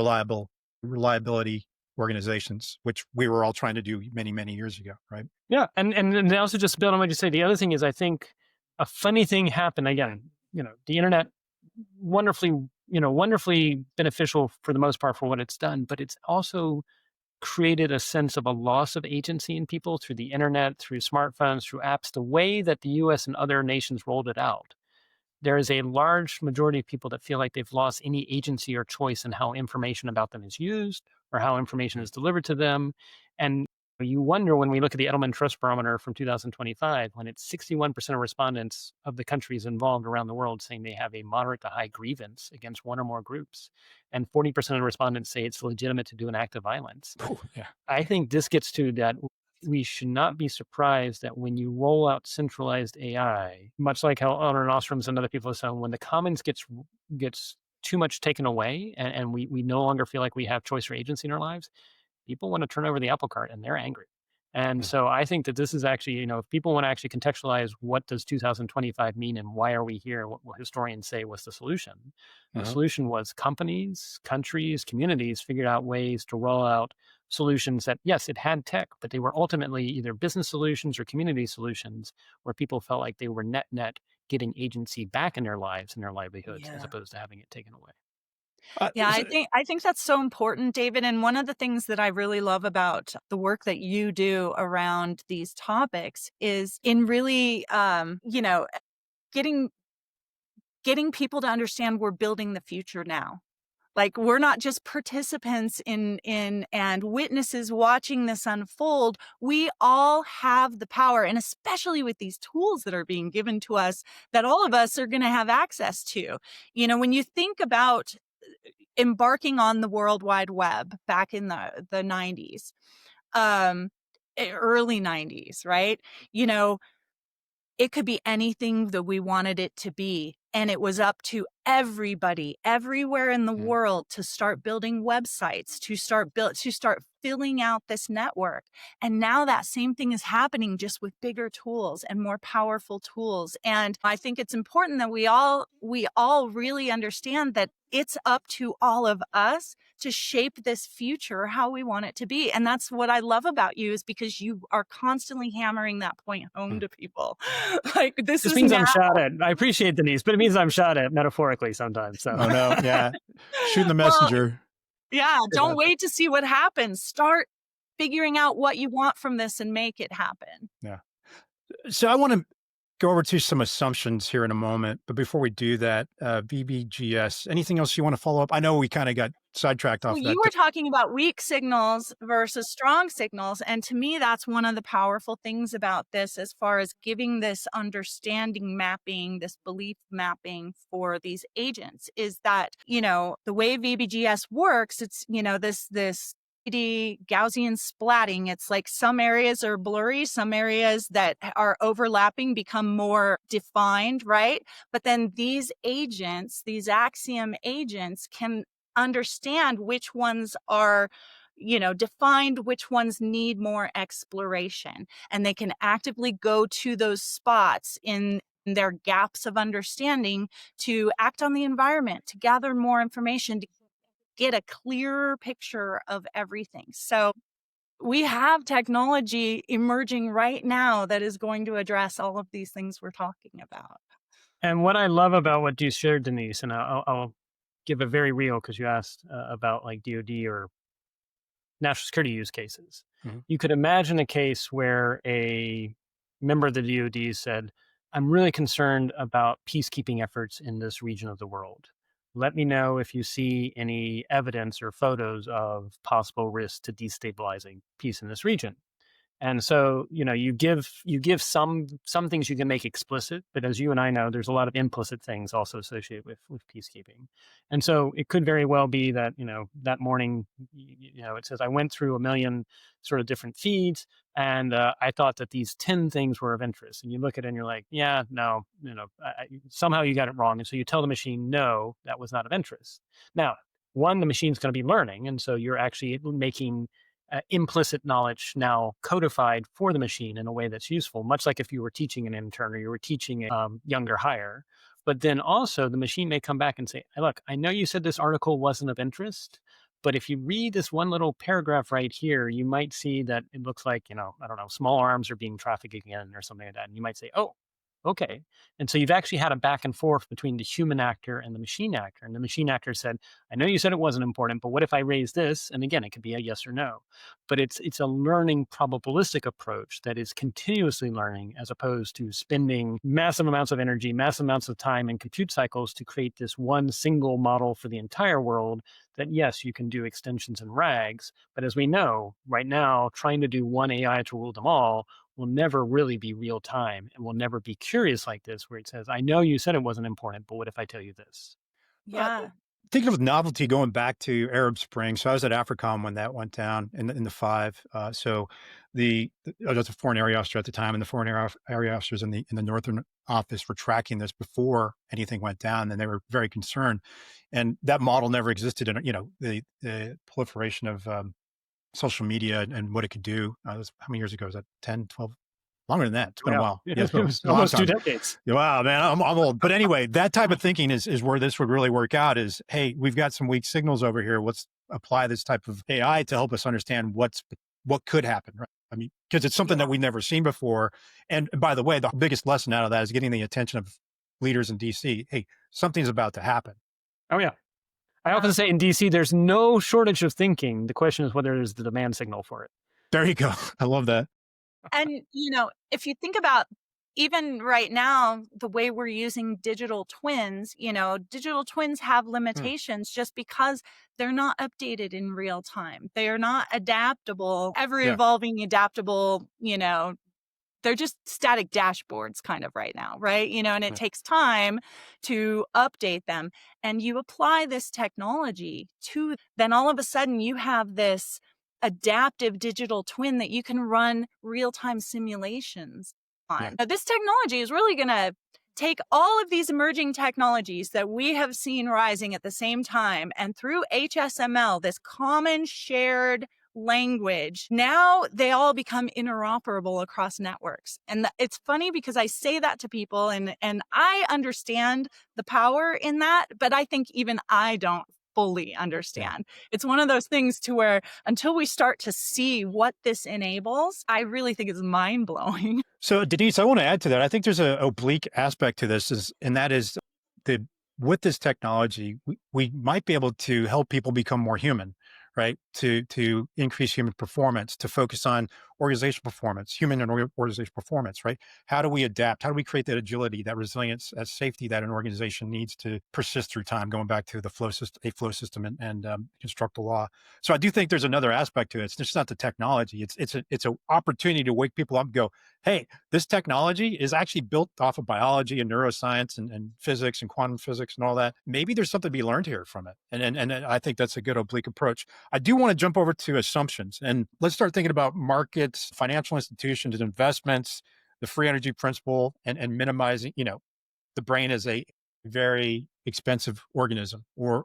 reliability organizations, which we were all trying to do many, many years ago, right? Yeah, and they also, just build on what you say, the other thing is, I think a funny thing happened again. The internet, wonderfully beneficial for the most part for what it's done, but it's also created a sense of a loss of agency in people through the internet, through smartphones, through apps, the way that the US and other nations rolled it out. There is a large majority of people that feel like they've lost any agency or choice in how information about them is used or how information is delivered to them. And you wonder, when we look at the Edelman Trust Barometer from 2025, when it's 61% of respondents of the countries involved around the world saying they have a moderate to high grievance against one or more groups, and 40% of respondents say it's legitimate to do an act of violence. I think this gets to that. We should not be surprised that when you roll out centralized AI, much like how Eleanor Nostrom's and other people have said, when the commons gets too much taken away and we no longer feel like we have choice or agency in our lives, people want to turn over the apple cart and they're angry. And so I think that this is actually, if people want to actually contextualize what does 2025 mean and why are we here, what historians say was the solution. The solution was companies, countries, communities figured out ways to roll out solutions that, yes, it had tech, but they were ultimately either business solutions or community solutions where people felt like they were net getting agency back in their lives and their livelihoods as opposed to having it taken away. I think that's so important, David. And one of the things that I really love about the work that you do around these topics is in really, getting people to understand we're building the future now. Like, we're not just participants in and witnesses watching this unfold. We all have the power, and especially with these tools that are being given to us that all of us are going to have access to. When you think about embarking on the World Wide Web back in the 90s, early 90s, right? It could be anything that we wanted it to be. And it was up to everybody, everywhere in the Mm. world, to start building websites, to start filling out this network. And now that same thing is happening, just with bigger tools and more powerful tools. And I think it's important that we all really understand that it's up to all of us to shape this future how we want it to be. And that's what I love about you, is because you are constantly hammering that point home to people. Like, this This is means now. I'm shot at. I appreciate Denise, but it means I'm shot at metaphorically sometimes. So Oh no, yeah, shooting the Well, messenger. yeah, It don't happens. wait to see what happens. Start figuring out what you want from this and make it happen. Yeah. So I want to go over to some assumptions here in a moment, but before we do that, VBGS, anything else you want to follow up? I know we kind of got sidetracked off Well, of you that. were talking about weak signals versus strong signals. And to me, that's one of the powerful things about this, as far as giving this understanding mapping, this belief mapping for these agents, is that, the way VBGS works, it's, this Gaussian splatting. It's like some areas are blurry, some areas that are overlapping become more defined, right? But then these agents, these Axiom agents, can understand which ones are defined, which ones need more exploration, and they can actively go to those spots in their gaps of understanding to act on the environment, to gather more information, to get a clearer picture of everything. So we have technology emerging right now that is going to address all of these things we're talking about. And what I love about what you shared, Denise, and I'll give a very real, because you asked about like DoD or national security use cases. Mhm. You could imagine a case where a member of the DoD said, I'm really concerned about peacekeeping efforts in this region of the world. Let me know if you see any evidence or photos of possible risk to destabilizing peace in this region. And so, you give some things you can make explicit, but as you and I know, there's a lot of implicit things also associated with peacekeeping. And so it could very well be that, that morning, it says, I went through a million sort of different feeds, and I thought that these 10 things were of interest. And you look at it and you're like, yeah, no, somehow you got it wrong. And so you tell the machine, no, that was not of interest. Now, one, the machine's going to be learning. And so you're actually making implicit knowledge now codified for the machine in a way that's useful, much like if you were teaching an intern or you were teaching a younger hire. But then also the machine may come back and say, hey, look, I know you said this article wasn't of interest, but if you read this one little paragraph right here, you might see that it looks like, I don't know, small arms are being trafficked again or something like that. And you might say, oh, okay. And so you've actually had a back and forth between the human actor and the machine actor. And the machine actor said, I know you said it wasn't important, but what if I raise this? And again, it could be a yes or no. But it's a learning probabilistic approach that is continuously learning, as opposed to spending massive amounts of energy, massive amounts of time and compute cycles to create this one single model for the entire world that, yes, you can do extensions and rags. But as we know, right now, trying to do one AI to rule them all will never really be real time, and will never be curious like this, where it says, I know you said it wasn't important, but what if I tell you this? Yeah. Thinking of novelty, going back to Arab Spring. So I was at AFRICOM when that went down in the five. So I was a foreign area officer at the time, and the foreign area officers in the northern office were tracking this before anything went down, and they were very concerned. And that model never existed in the proliferation of social media and what it could do. How many years ago? Was that 10, 12? Longer than that. It's been a while. Yeah, it's It been was a long almost 2 time. decades. Wow, man, I'm old. But anyway, that type of thinking is where this would really work out is, hey, we've got some weak signals over here. Let's apply this type of AI to help us understand what could happen, right? I mean, because it's something that we've never seen before. And by the way, the biggest lesson out of that is getting the attention of leaders in DC. Hey, something's about to happen. Oh, yeah. I often say in DC, there's no shortage of thinking. The question is whether there's the demand signal for it. There you go. I love that. And, if you think about even right now, the way we're using digital twins, digital twins have limitations just because they're not updated in real time. They are not adaptable, ever evolving, adaptable, they're just static dashboards kind of right now, right? And it takes time to update them. And you apply this technology to, then all of a sudden you have this adaptive digital twin that you can run real-time simulations on. Yeah. Now, this technology is really going to take all of these emerging technologies that we have seen rising at the same time, and through HSML, this common shared language, now they all become interoperable across networks. And it's funny because I say that to people, and I understand the power in that, but I think even I don't fully understand. It's one of those things to where until we start to see what this enables, I really think it's mind-blowing. So, Denise, I want to add to that. I think there's an oblique aspect to this, and that is with this technology, we might be able to help people become more human, right? To increase human performance, to focus on organizational performance, human and organizational performance, right? How do we adapt? How do we create that agility, that resilience, that safety that an organization needs to persist through time? Going back to the flow system, and construct the law. So I do think there's another aspect to it. It's just not the technology. It's an opportunity to wake people up and go, hey, this technology is actually built off of biology and neuroscience and physics and quantum physics and all that. Maybe there's something to be learned here from it. And I think that's a good oblique approach. I do want to jump over to assumptions, and let's start thinking about markets, financial institutions, and investments, the free energy principle, and minimizing, the brain is a very expensive organism, or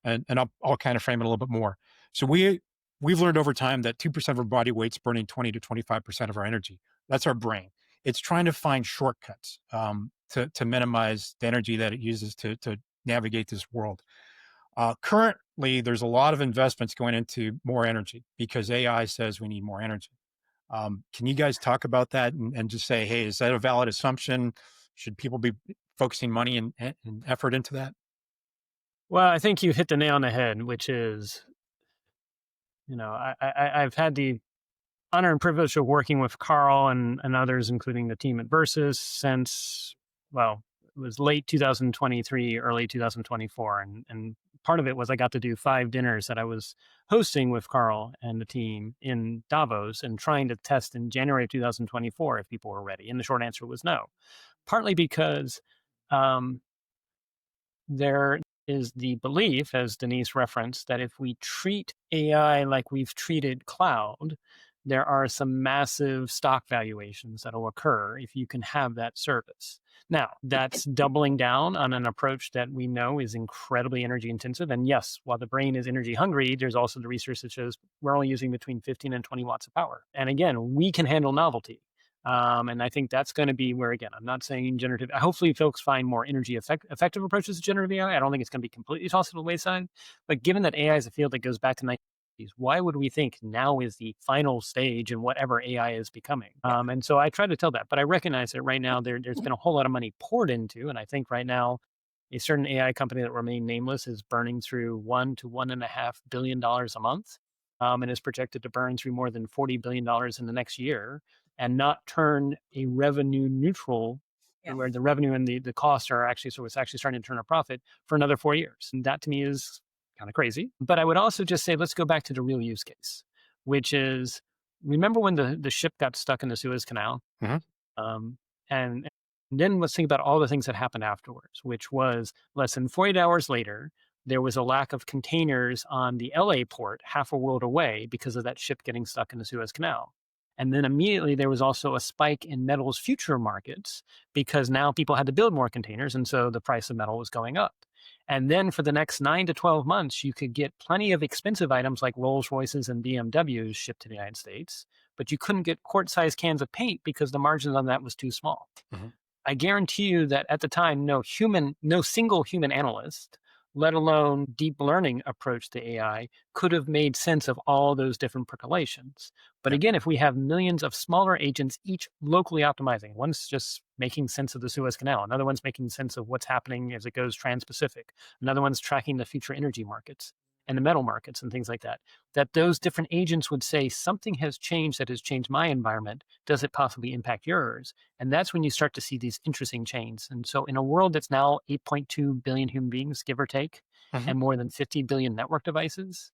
and I'll kind of frame it a little bit more. So we've learned over time that 2% of our body weight's burning 20 to 25% of our energy. That's our brain. It's trying to find shortcuts to minimize the energy that it uses to navigate this world. Currently, there's a lot of investments going into more energy because AI says we need more energy. Can you guys talk about that and just say, hey, is that a valid assumption? Should people be focusing money and effort into that? Well, I think you hit the nail on the head, which is, I've had the honor and privilege of working with Carl and others, including the team at Versus, since, well, it was late 2023, early 2024. And part of it was I got to do 5 dinners that I was hosting with Carl and the team in Davos and trying to test in January of 2024 if people were ready. And the short answer was no, partly because there is the belief, as Denise referenced, that if we treat AI like we've treated cloud, there are some massive stock valuations that will occur if you can have that service. Now, that's doubling down on an approach that we know is incredibly energy intensive. And yes, while the brain is energy hungry, there's also the research that shows we're only using between 15 and 20 watts of power. And again, we can handle novelty. And I think that's going to be where, again, I'm not saying generative. Hopefully, folks find more energy effective approaches to generative AI. I don't think it's going to be completely tossed to the wayside. But given that AI is a field that goes back to 1990s, why would we think now is the final stage in whatever AI is becoming? And so I try to tell that. But I recognize that right now there's been a whole lot of money poured into. And I think right now, a certain AI company that remain nameless is burning through $1 to $1.5 billion a month, and is projected to burn through more than $40 billion in the next year, and not turn a revenue neutral, where the revenue and the costs are actually, so it's actually starting to turn a profit for another 4 years. And that to me is kind of crazy. But I would also just say, let's go back to the real use case, which is, remember when the ship got stuck in the Suez Canal? Mm-hmm. And then let's think about all the things that happened afterwards, which was less than 48 hours later, there was a lack of containers on the LA port half a world away because of that ship getting stuck in the Suez Canal. And then immediately there was also a spike in metals future markets because now people had to build more containers. And so the price of metal was going up. And then for the next 9 to 12 months, you could get plenty of expensive items like Rolls Royces and BMWs shipped to the United States, but you couldn't get quart-sized cans of paint because the margins on that was too small. Mm-hmm. I guarantee you that at the time, no single human analyst, let alone deep learning approach to AI, could have made sense of all those different percolations. But again, if we have millions of smaller agents, each locally optimizing, one's just making sense of the Suez Canal, another one's making sense of what's happening as it goes trans-Pacific, another one's tracking the future energy markets and the metal markets and things like that, that those different agents would say, something has changed that has changed my environment. Does it possibly impact yours? And that's when you start to see these interesting chains. And so in a world that's now 8.2 billion human beings, give or take, mm-hmm. and more than 50 billion network devices,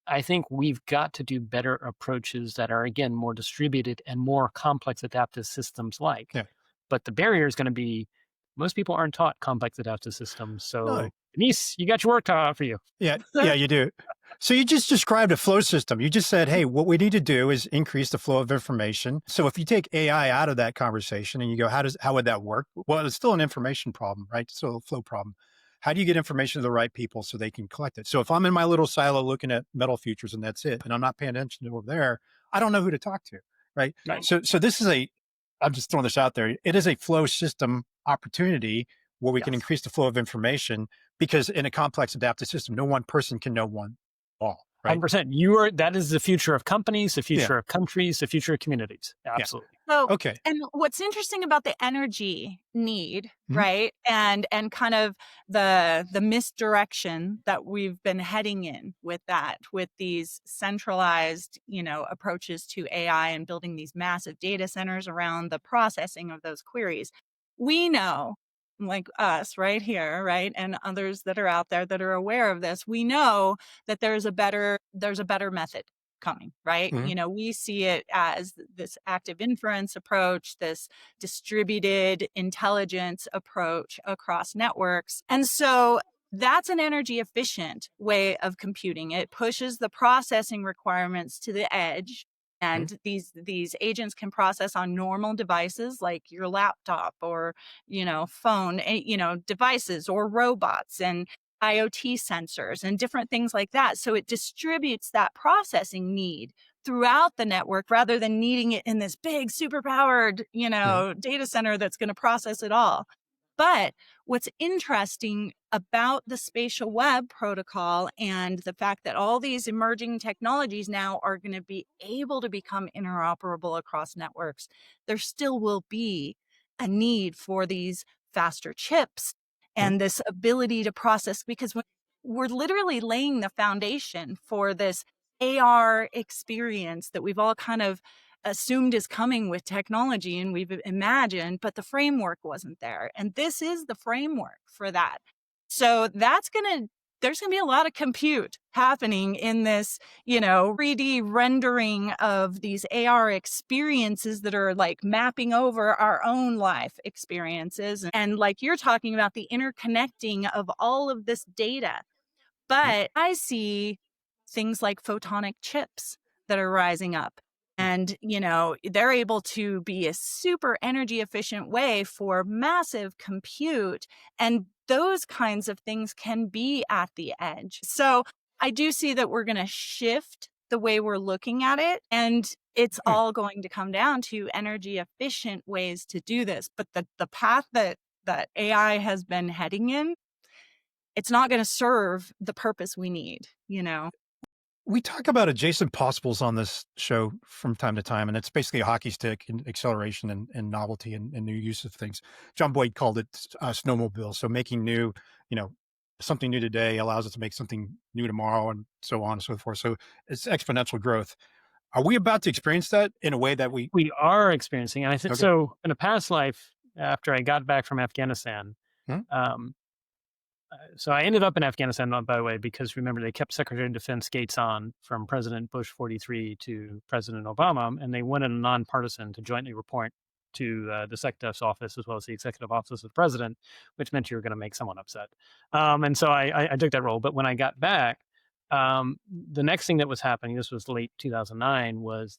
I think we've got to do better approaches that are, again, more distributed and more complex adaptive systems like. Yeah. But the barrier is going to be, most people aren't taught complex adaptive systems. So, no. Denise, you got your work cut out for you. Yeah, you do. So you just described a flow system. You just said, hey, what we need to do is increase the flow of information. So if you take AI out of that conversation and you go, how would that work? Well, it's still an information problem, right? It's still a flow problem. How do you get information to the right people so they can collect it? So if I'm in my little silo looking at metal futures and that's it, and I'm not paying attention to over there, I don't know who to talk to, right? Right. So this is I'm just throwing this out there. It is a flow system opportunity where we can increase the flow of information, because in a complex adaptive system, no one person can know one all. Right? 100%. That is the future of companies, the future of countries, the future of communities. Absolutely. So, okay. And what's interesting about the energy need, right? And kind of the misdirection that we've been heading in with these centralized, approaches to AI and building these massive data centers around the processing of those queries. We know, like us right here, right? And others that are out there that are aware of this, we know that there's a better method coming, right? We see it as this active inference approach, this distributed intelligence approach across networks. And so that's an energy efficient way of computing. It pushes the processing requirements to the edge. And these agents can process on normal devices like your laptop or, phone, devices or robots and IoT sensors and different things like that. So it distributes that processing need throughout the network rather than needing it in this big, super powered, data center that's going to process it all. But what's interesting about the spatial web protocol and the fact that all these emerging technologies now are going to be able to become interoperable across networks, there still will be a need for these faster chips and this ability to process, because we're literally laying the foundation for this AR experience that we've all kind of assumed is coming with technology and we've imagined, but the framework wasn't there. And this is the framework for that. So there's going to be a lot of compute happening in this, 3D rendering of these AR experiences that are like mapping over our own life experiences. And like you're talking about the interconnecting of all of this data. But I see things like photonic chips that are rising up. And, they're able to be a super energy efficient way for massive compute. And those kinds of things can be at the edge. So I do see that we're going to shift the way we're looking at it. And it's all going to come down to energy efficient ways to do this. But the path that AI has been heading in, it's not going to serve the purpose we need, We talk about adjacent possibles on this show from time to time, and it's basically a hockey stick in acceleration and novelty and new use of things. John Boyd called it snowmobile. So making new, something new today allows us to make something new tomorrow, and so on and so forth. So it's exponential growth. Are we about to experience that in a way that we are experiencing? And I think so. In a past life, after I got back from Afghanistan, so I ended up in Afghanistan, by the way, because remember, they kept Secretary of Defense Gates on from President Bush 43 to President Obama, and they wanted a nonpartisan to jointly report to the SecDef's office as well as the executive office of the president, which meant you were going to make someone upset. And so I took that role. But when I got back, the next thing that was happening, this was late 2009, was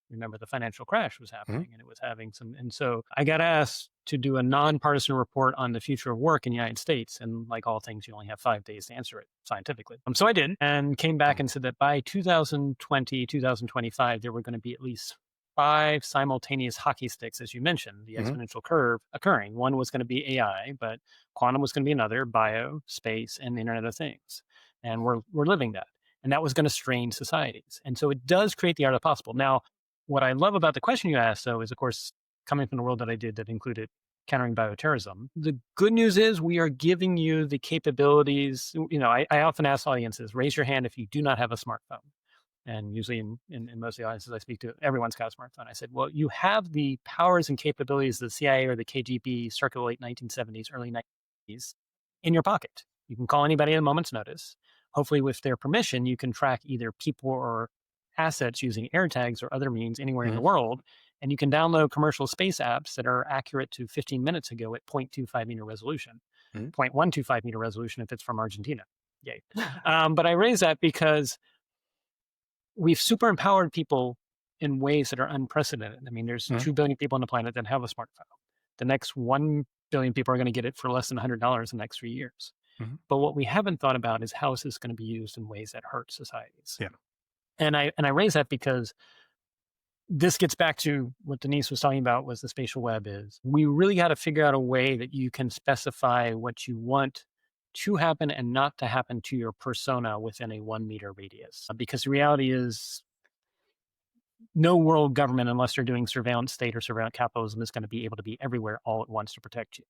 remember the financial crash was happening and it was having some, and so I got asked to do a nonpartisan report on the future of work in the United States. And like all things, you only have 5 days to answer it scientifically. So I did, and came back and said that by 2020, 2025, there were going to be at least 5 simultaneous hockey sticks, as you mentioned, the exponential curve occurring. One was going to be AI, but quantum was going to be another, bio, space, and the Internet of Things. And we're living that. And that was going to strain societies. And so it does create the art of the possible. Now, what I love about the question you asked, though, is, of course, coming from the world that I did that included countering bioterrorism. The good news is we are giving you the capabilities. I often ask audiences, raise your hand if you do not have a smartphone. And usually in most of the audiences I speak to, everyone's got a smartphone. I said, well, you have the powers and capabilities of the CIA or the KGB circa the late 1970s, early 1990s in your pocket. You can call anybody at a moment's notice. Hopefully, with their permission, you can track either people or assets using AirTags or other means anywhere in the world. And you can download commercial space apps that are accurate to 15 minutes ago at 0.25 meter resolution, 0.125 meter resolution if it's from Argentina. Yay. But I raise that because we've super empowered people in ways that are unprecedented. I mean, there's 2 billion people on the planet that have a smartphone. The next 1 billion people are going to get it for less than $100 in the next 3 years. But what we haven't thought about is how is this going to be used in ways that hurt societies. Yeah. And I raise that because this gets back to what Denise was talking about was the spatial web is. We really got to figure out a way that you can specify what you want to happen and not to happen to your persona within a 1 meter radius. Because the reality is no world government, unless they're doing surveillance state or surveillance capitalism, is going to be able to be everywhere all at once to protect you.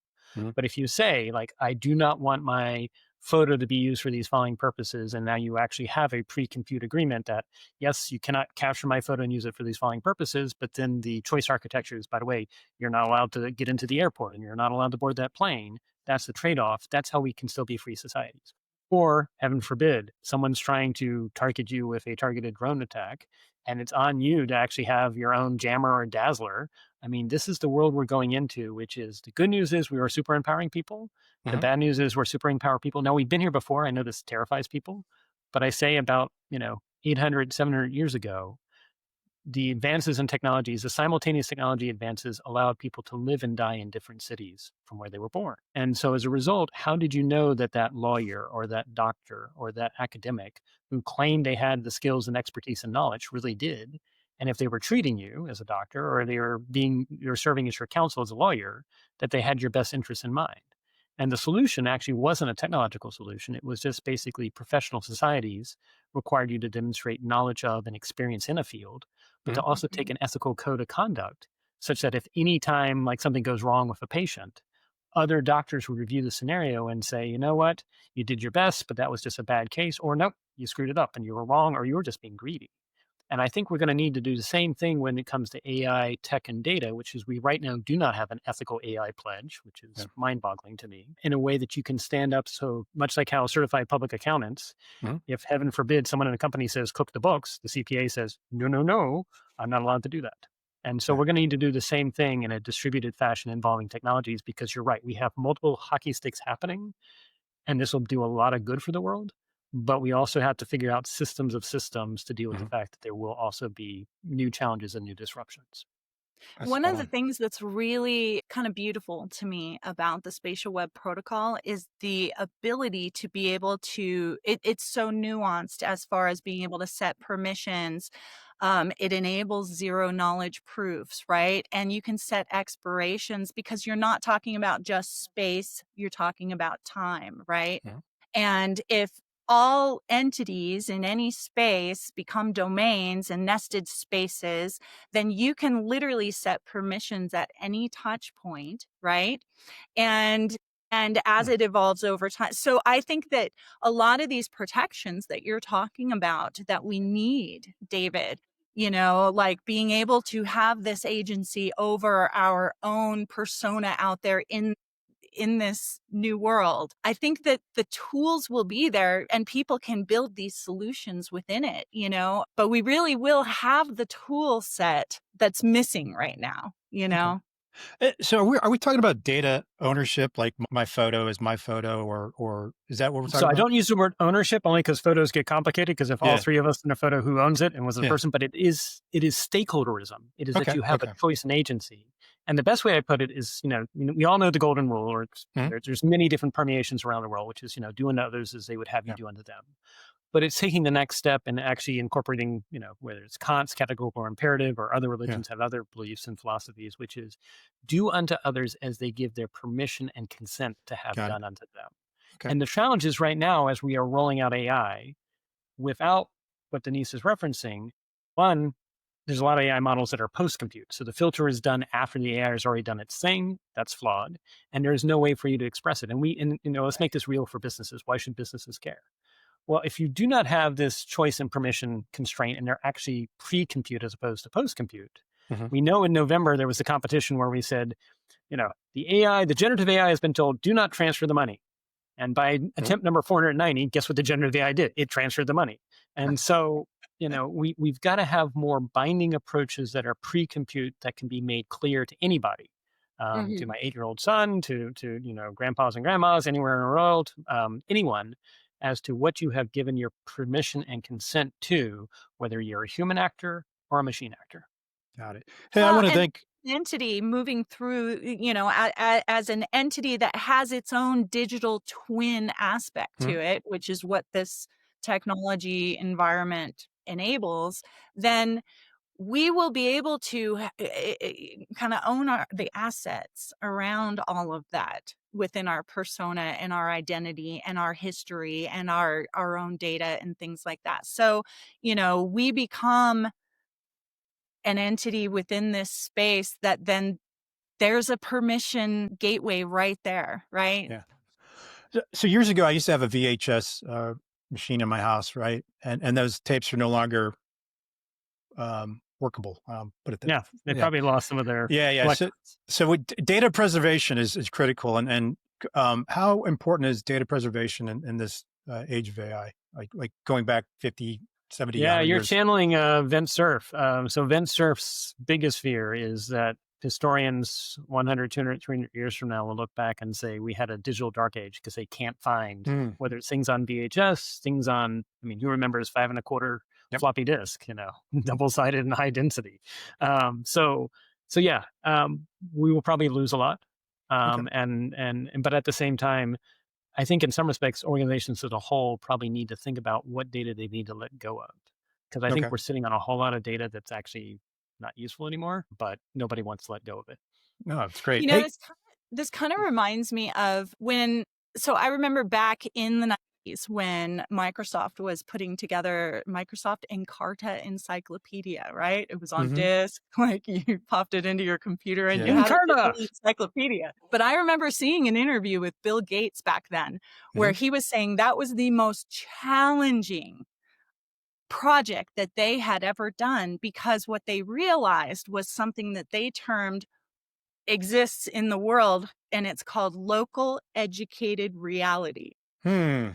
But if you say, like, I do not want my photo to be used for these following purposes, and now you actually have a pre-compute agreement that, yes, you cannot capture my photo and use it for these following purposes, but then the choice architecture is, by the way, you're not allowed to get into the airport and you're not allowed to board that plane. That's the trade-off. That's how we can still be free societies. Or, heaven forbid, someone's trying to target you with a targeted drone attack, and it's on you to actually have your own jammer or dazzler. I mean, this is the world we're going into, which is the good news is we are super empowering people. The bad news is we're super empower people. Now, we've been here before. I know this terrifies people, but I say about, 800, 700 years ago, the advances in technologies, the simultaneous technology advances allowed people to live and die in different cities from where they were born. And so as a result, how did you know that that lawyer or that doctor or that academic who claimed they had the skills and expertise and knowledge really did? And if they were treating you as a doctor or you're serving as your counsel as a lawyer, that they had your best interests in mind. And the solution actually wasn't a technological solution. It was just basically professional societies required you to demonstrate knowledge of and experience in a field, but to also take an ethical code of conduct such that if any time like something goes wrong with a patient, other doctors would review the scenario and say, you know what, you did your best, but that was just a bad case, or nope, you screwed it up and you were wrong, or you were just being greedy. And I think we're going to need to do the same thing when it comes to AI, tech, and data, which is we right now do not have an ethical AI pledge, which is mind-boggling to me, in a way that you can stand up. So much like how certified public accountants, if heaven forbid someone in a company says, cook the books, the CPA says, no, no, no, I'm not allowed to do that. And so we're going to need to do the same thing in a distributed fashion involving technologies, because you're right, we have multiple hockey sticks happening, and this will do a lot of good for the world. But we also have to figure out systems of systems to deal with the fact that there will also be new challenges and new disruptions. One of the things that's really kind of beautiful to me about the spatial web protocol is the ability to be able to, it's so nuanced as far as being able to set permissions. It enables zero knowledge proofs, right? And you can set expirations because you're not talking about just space, you're talking about time, right? And if all entities in any space become domains and nested spaces, then you can literally set permissions at any touch point, right? And as it evolves over time. So I think that a lot of these protections that you're talking about that we need, David, like being able to have this agency over our own persona out there in this new world. I think that the tools will be there and people can build these solutions within it, but we really will have the tool set that's missing right now, So are we talking about data ownership, like my photo is my photo, or is that what we're talking So about? I don't use the word ownership only because photos get complicated, because if all three of us in a photo, who owns it and was the person, but it is stakeholderism. It is that you have a choice and agency. And the best way I put it is, we all know the golden rule, or there's many different permeations around the world, which is, do unto others as they would have you do unto them. But it's taking the next step and actually incorporating, whether it's Kant's categorical imperative or other religions have other beliefs and philosophies, which is do unto others as they give their permission and consent to have done unto them. And the challenge is right now, as we are rolling out AI, without what Denise is referencing, one, there's a lot of AI models that are post-compute. So the filter is done after the AI has already done its thing. That's flawed. And there's no way for you to express it. And let's make this real for businesses. Why should businesses care? Well, if you do not have this choice and permission constraint, and they're actually pre-compute as opposed to post-compute, we know in November there was a competition where we said, the generative AI has been told, do not transfer the money. And by attempt number 490, guess what the generative AI did? It transferred the money. And so, we've got to have more binding approaches that are pre-compute that can be made clear to anybody, to my 8-year-old son, to grandpas and grandmas anywhere in the world, anyone. as to what you have given your permission and consent to, whether you're a human actor or a machine actor. Got it. Hey, I Well, want to and thank. entity moving through, as an entity that has its own digital twin aspect to Mhm. it, which is what this technology environment enables, then we will be able to kind of own the assets around all of that within our persona and our identity and our history and our own data and things like that. So, we become an entity within this space that then there's a permission gateway right there, right? Yeah. So years ago, I used to have a VHS machine in my house, right? And those tapes are no longer workable. Put it that. Yeah, they Yeah, probably lost some of their yeah. So, electrons. data preservation is critical, and how important is data preservation in this age of AI? Like going back 50, 70, Yeah, 100 you're years. channeling Vint Cerf. So Vint Cerf's biggest fear is that historians 100, 200, 300 years from now will look back and say we had a digital dark age because they can't find Mm. whether it's things on VHS, things on, I mean, who remembers 5 1/4 Yep. floppy disk, double-sided and high density. So yeah, we will probably lose a lot. Okay. But at the same time, I think in some respects, organizations as a whole probably need to think about what data they need to let go of. Because I think Okay. we're sitting on a whole lot of data that's actually not useful anymore, but nobody wants to let go of it. No, it's great. You know, Hey. this kind of reminds me of so I remember back in the 90s when Microsoft was putting together Microsoft Encarta Encyclopedia, right? It was on Mhm. disk, like you popped it into your computer and you Yeah. had a Encarta! mini encyclopedia. But I remember seeing an interview with Bill Gates back then where Mhm. he was saying that was the most challenging project that they had ever done because what they realized was something that they termed exists in the world, and it's called local educated reality, Hmm.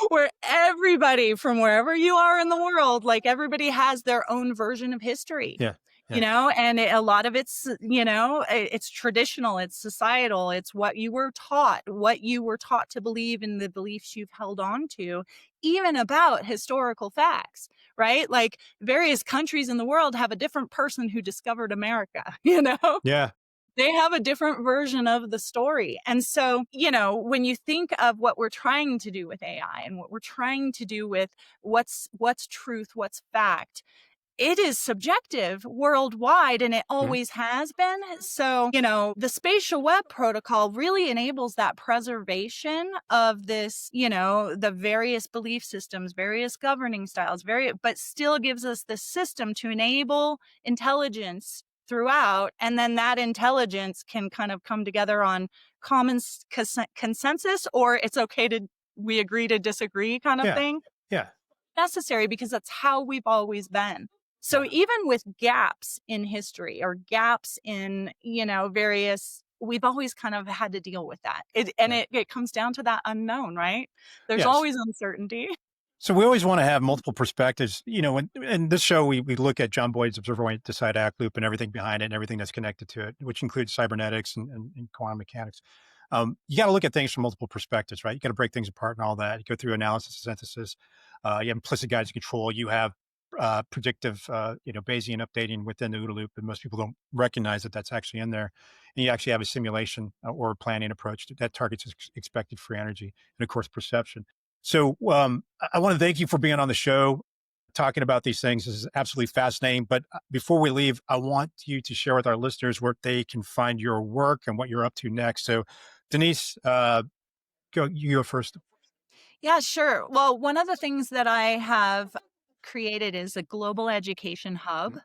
where everybody from wherever you are in the world, like everybody has their own version of history. Yeah. Yeah. And a lot of it's, it's traditional, it's societal, it's what you were taught to believe in the beliefs you've held on to, even about historical facts, right? Like various countries in the world have a different person who discovered America, Yeah. they have a different version of the story. And so, when you think of what we're trying to do with AI and what we're trying to do with what's truth, what's fact, it is subjective worldwide and it Mhm. always has been. So, the spatial web protocol really enables that preservation of this, the various belief systems, various governing styles, but still gives us the system to enable intelligence throughout. And then that intelligence can kind of come together on common consensus, or it's okay to, we agree to disagree kind of Yeah. thing Yeah. necessary because that's how we've always been. So Yeah. even with gaps in history or gaps in, we've always kind of had to deal with that. Yeah. It comes down to that unknown, right? There's Yes. always uncertainty. So we always want to have multiple perspectives. In this show, we look at John Boyd's observer point decide act loop and everything behind it and everything that's connected to it, which includes cybernetics and quantum mechanics. You got to look at things from multiple perspectives, right? You got to break things apart and all that. You go through analysis, synthesis. You have implicit guidance and control. You have predictive, Bayesian updating within the OODA loop, and most people don't recognize that that's actually in there. And you actually have a simulation or planning approach that targets expected free energy and, of course, perception. So I want to thank you for being on the show, talking about these things. This is absolutely fascinating. But before we leave, I want you to share with our listeners where they can find your work and what you're up to next. So, Denise, you go first. Yeah, sure. Well, one of the things that I have created is a global education hub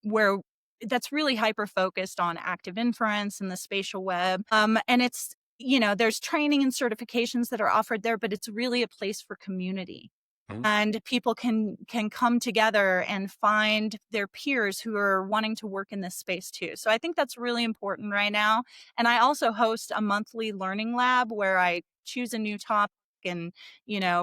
where that's really hyper focused on active inference and the spatial web. And it's, there's training and certifications that are offered there, but it's really a place for community. Mhm. And people can come together and find their peers who are wanting to work in this space too. So I think that's really important right now. And I also host a monthly learning lab where I choose a new topic and,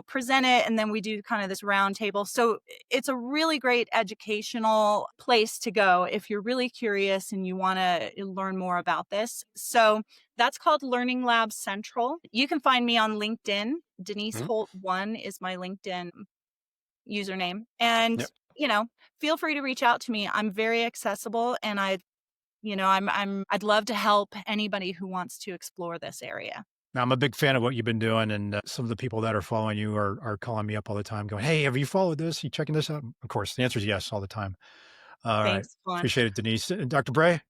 present it. And then we do kind of this round table. So it's a really great educational place to go if you're really curious and you want to learn more about this. So that's called Learning Lab Central. You can find me on LinkedIn. Denise Holt 1 is my LinkedIn username. And, Yep. Feel free to reach out to me. I'm very accessible, and I'd love to help anybody who wants to explore this area. Now, I'm a big fan of what you've been doing, and some of the people that are following you are calling me up all the time going, hey, have you followed this? You checking this out? Of course, the answer is yes all the time. All right. Thanks, Ponch. Appreciate it, Denise. Dr. Bray?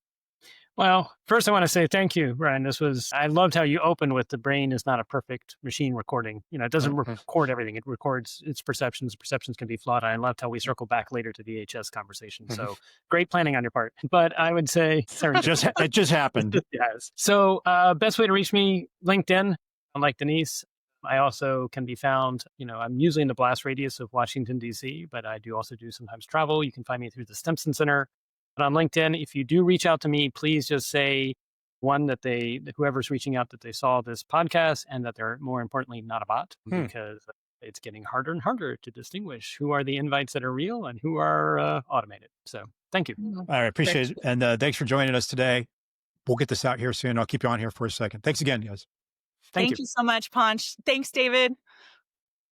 Well, first I want to say thank you, Brian. I loved how you opened with the brain is not a perfect machine recording. It doesn't record everything. It records its perceptions. Perceptions can be flawed. I loved how we circle back later to the VHS conversation. So great planning on your part. But I would say, sorry, it just happened. Yes. So best way to reach me, LinkedIn. Unlike Denise, I also can be found, I'm usually in the blast radius of Washington, D.C., but I do also do sometimes travel. You can find me through the Stimson Center. But on LinkedIn, if you do reach out to me, please just say, one, that whoever's reaching out, that they saw this podcast and that they're, more importantly, not a bot, because it's getting harder and harder to distinguish who are the invites that are real and who are automated. So thank you. All right. Appreciate it. And thanks for joining us today. We'll get this out here soon. I'll keep you on here for a second. Thanks again, guys. Thank you so much, Ponch. Thanks, David.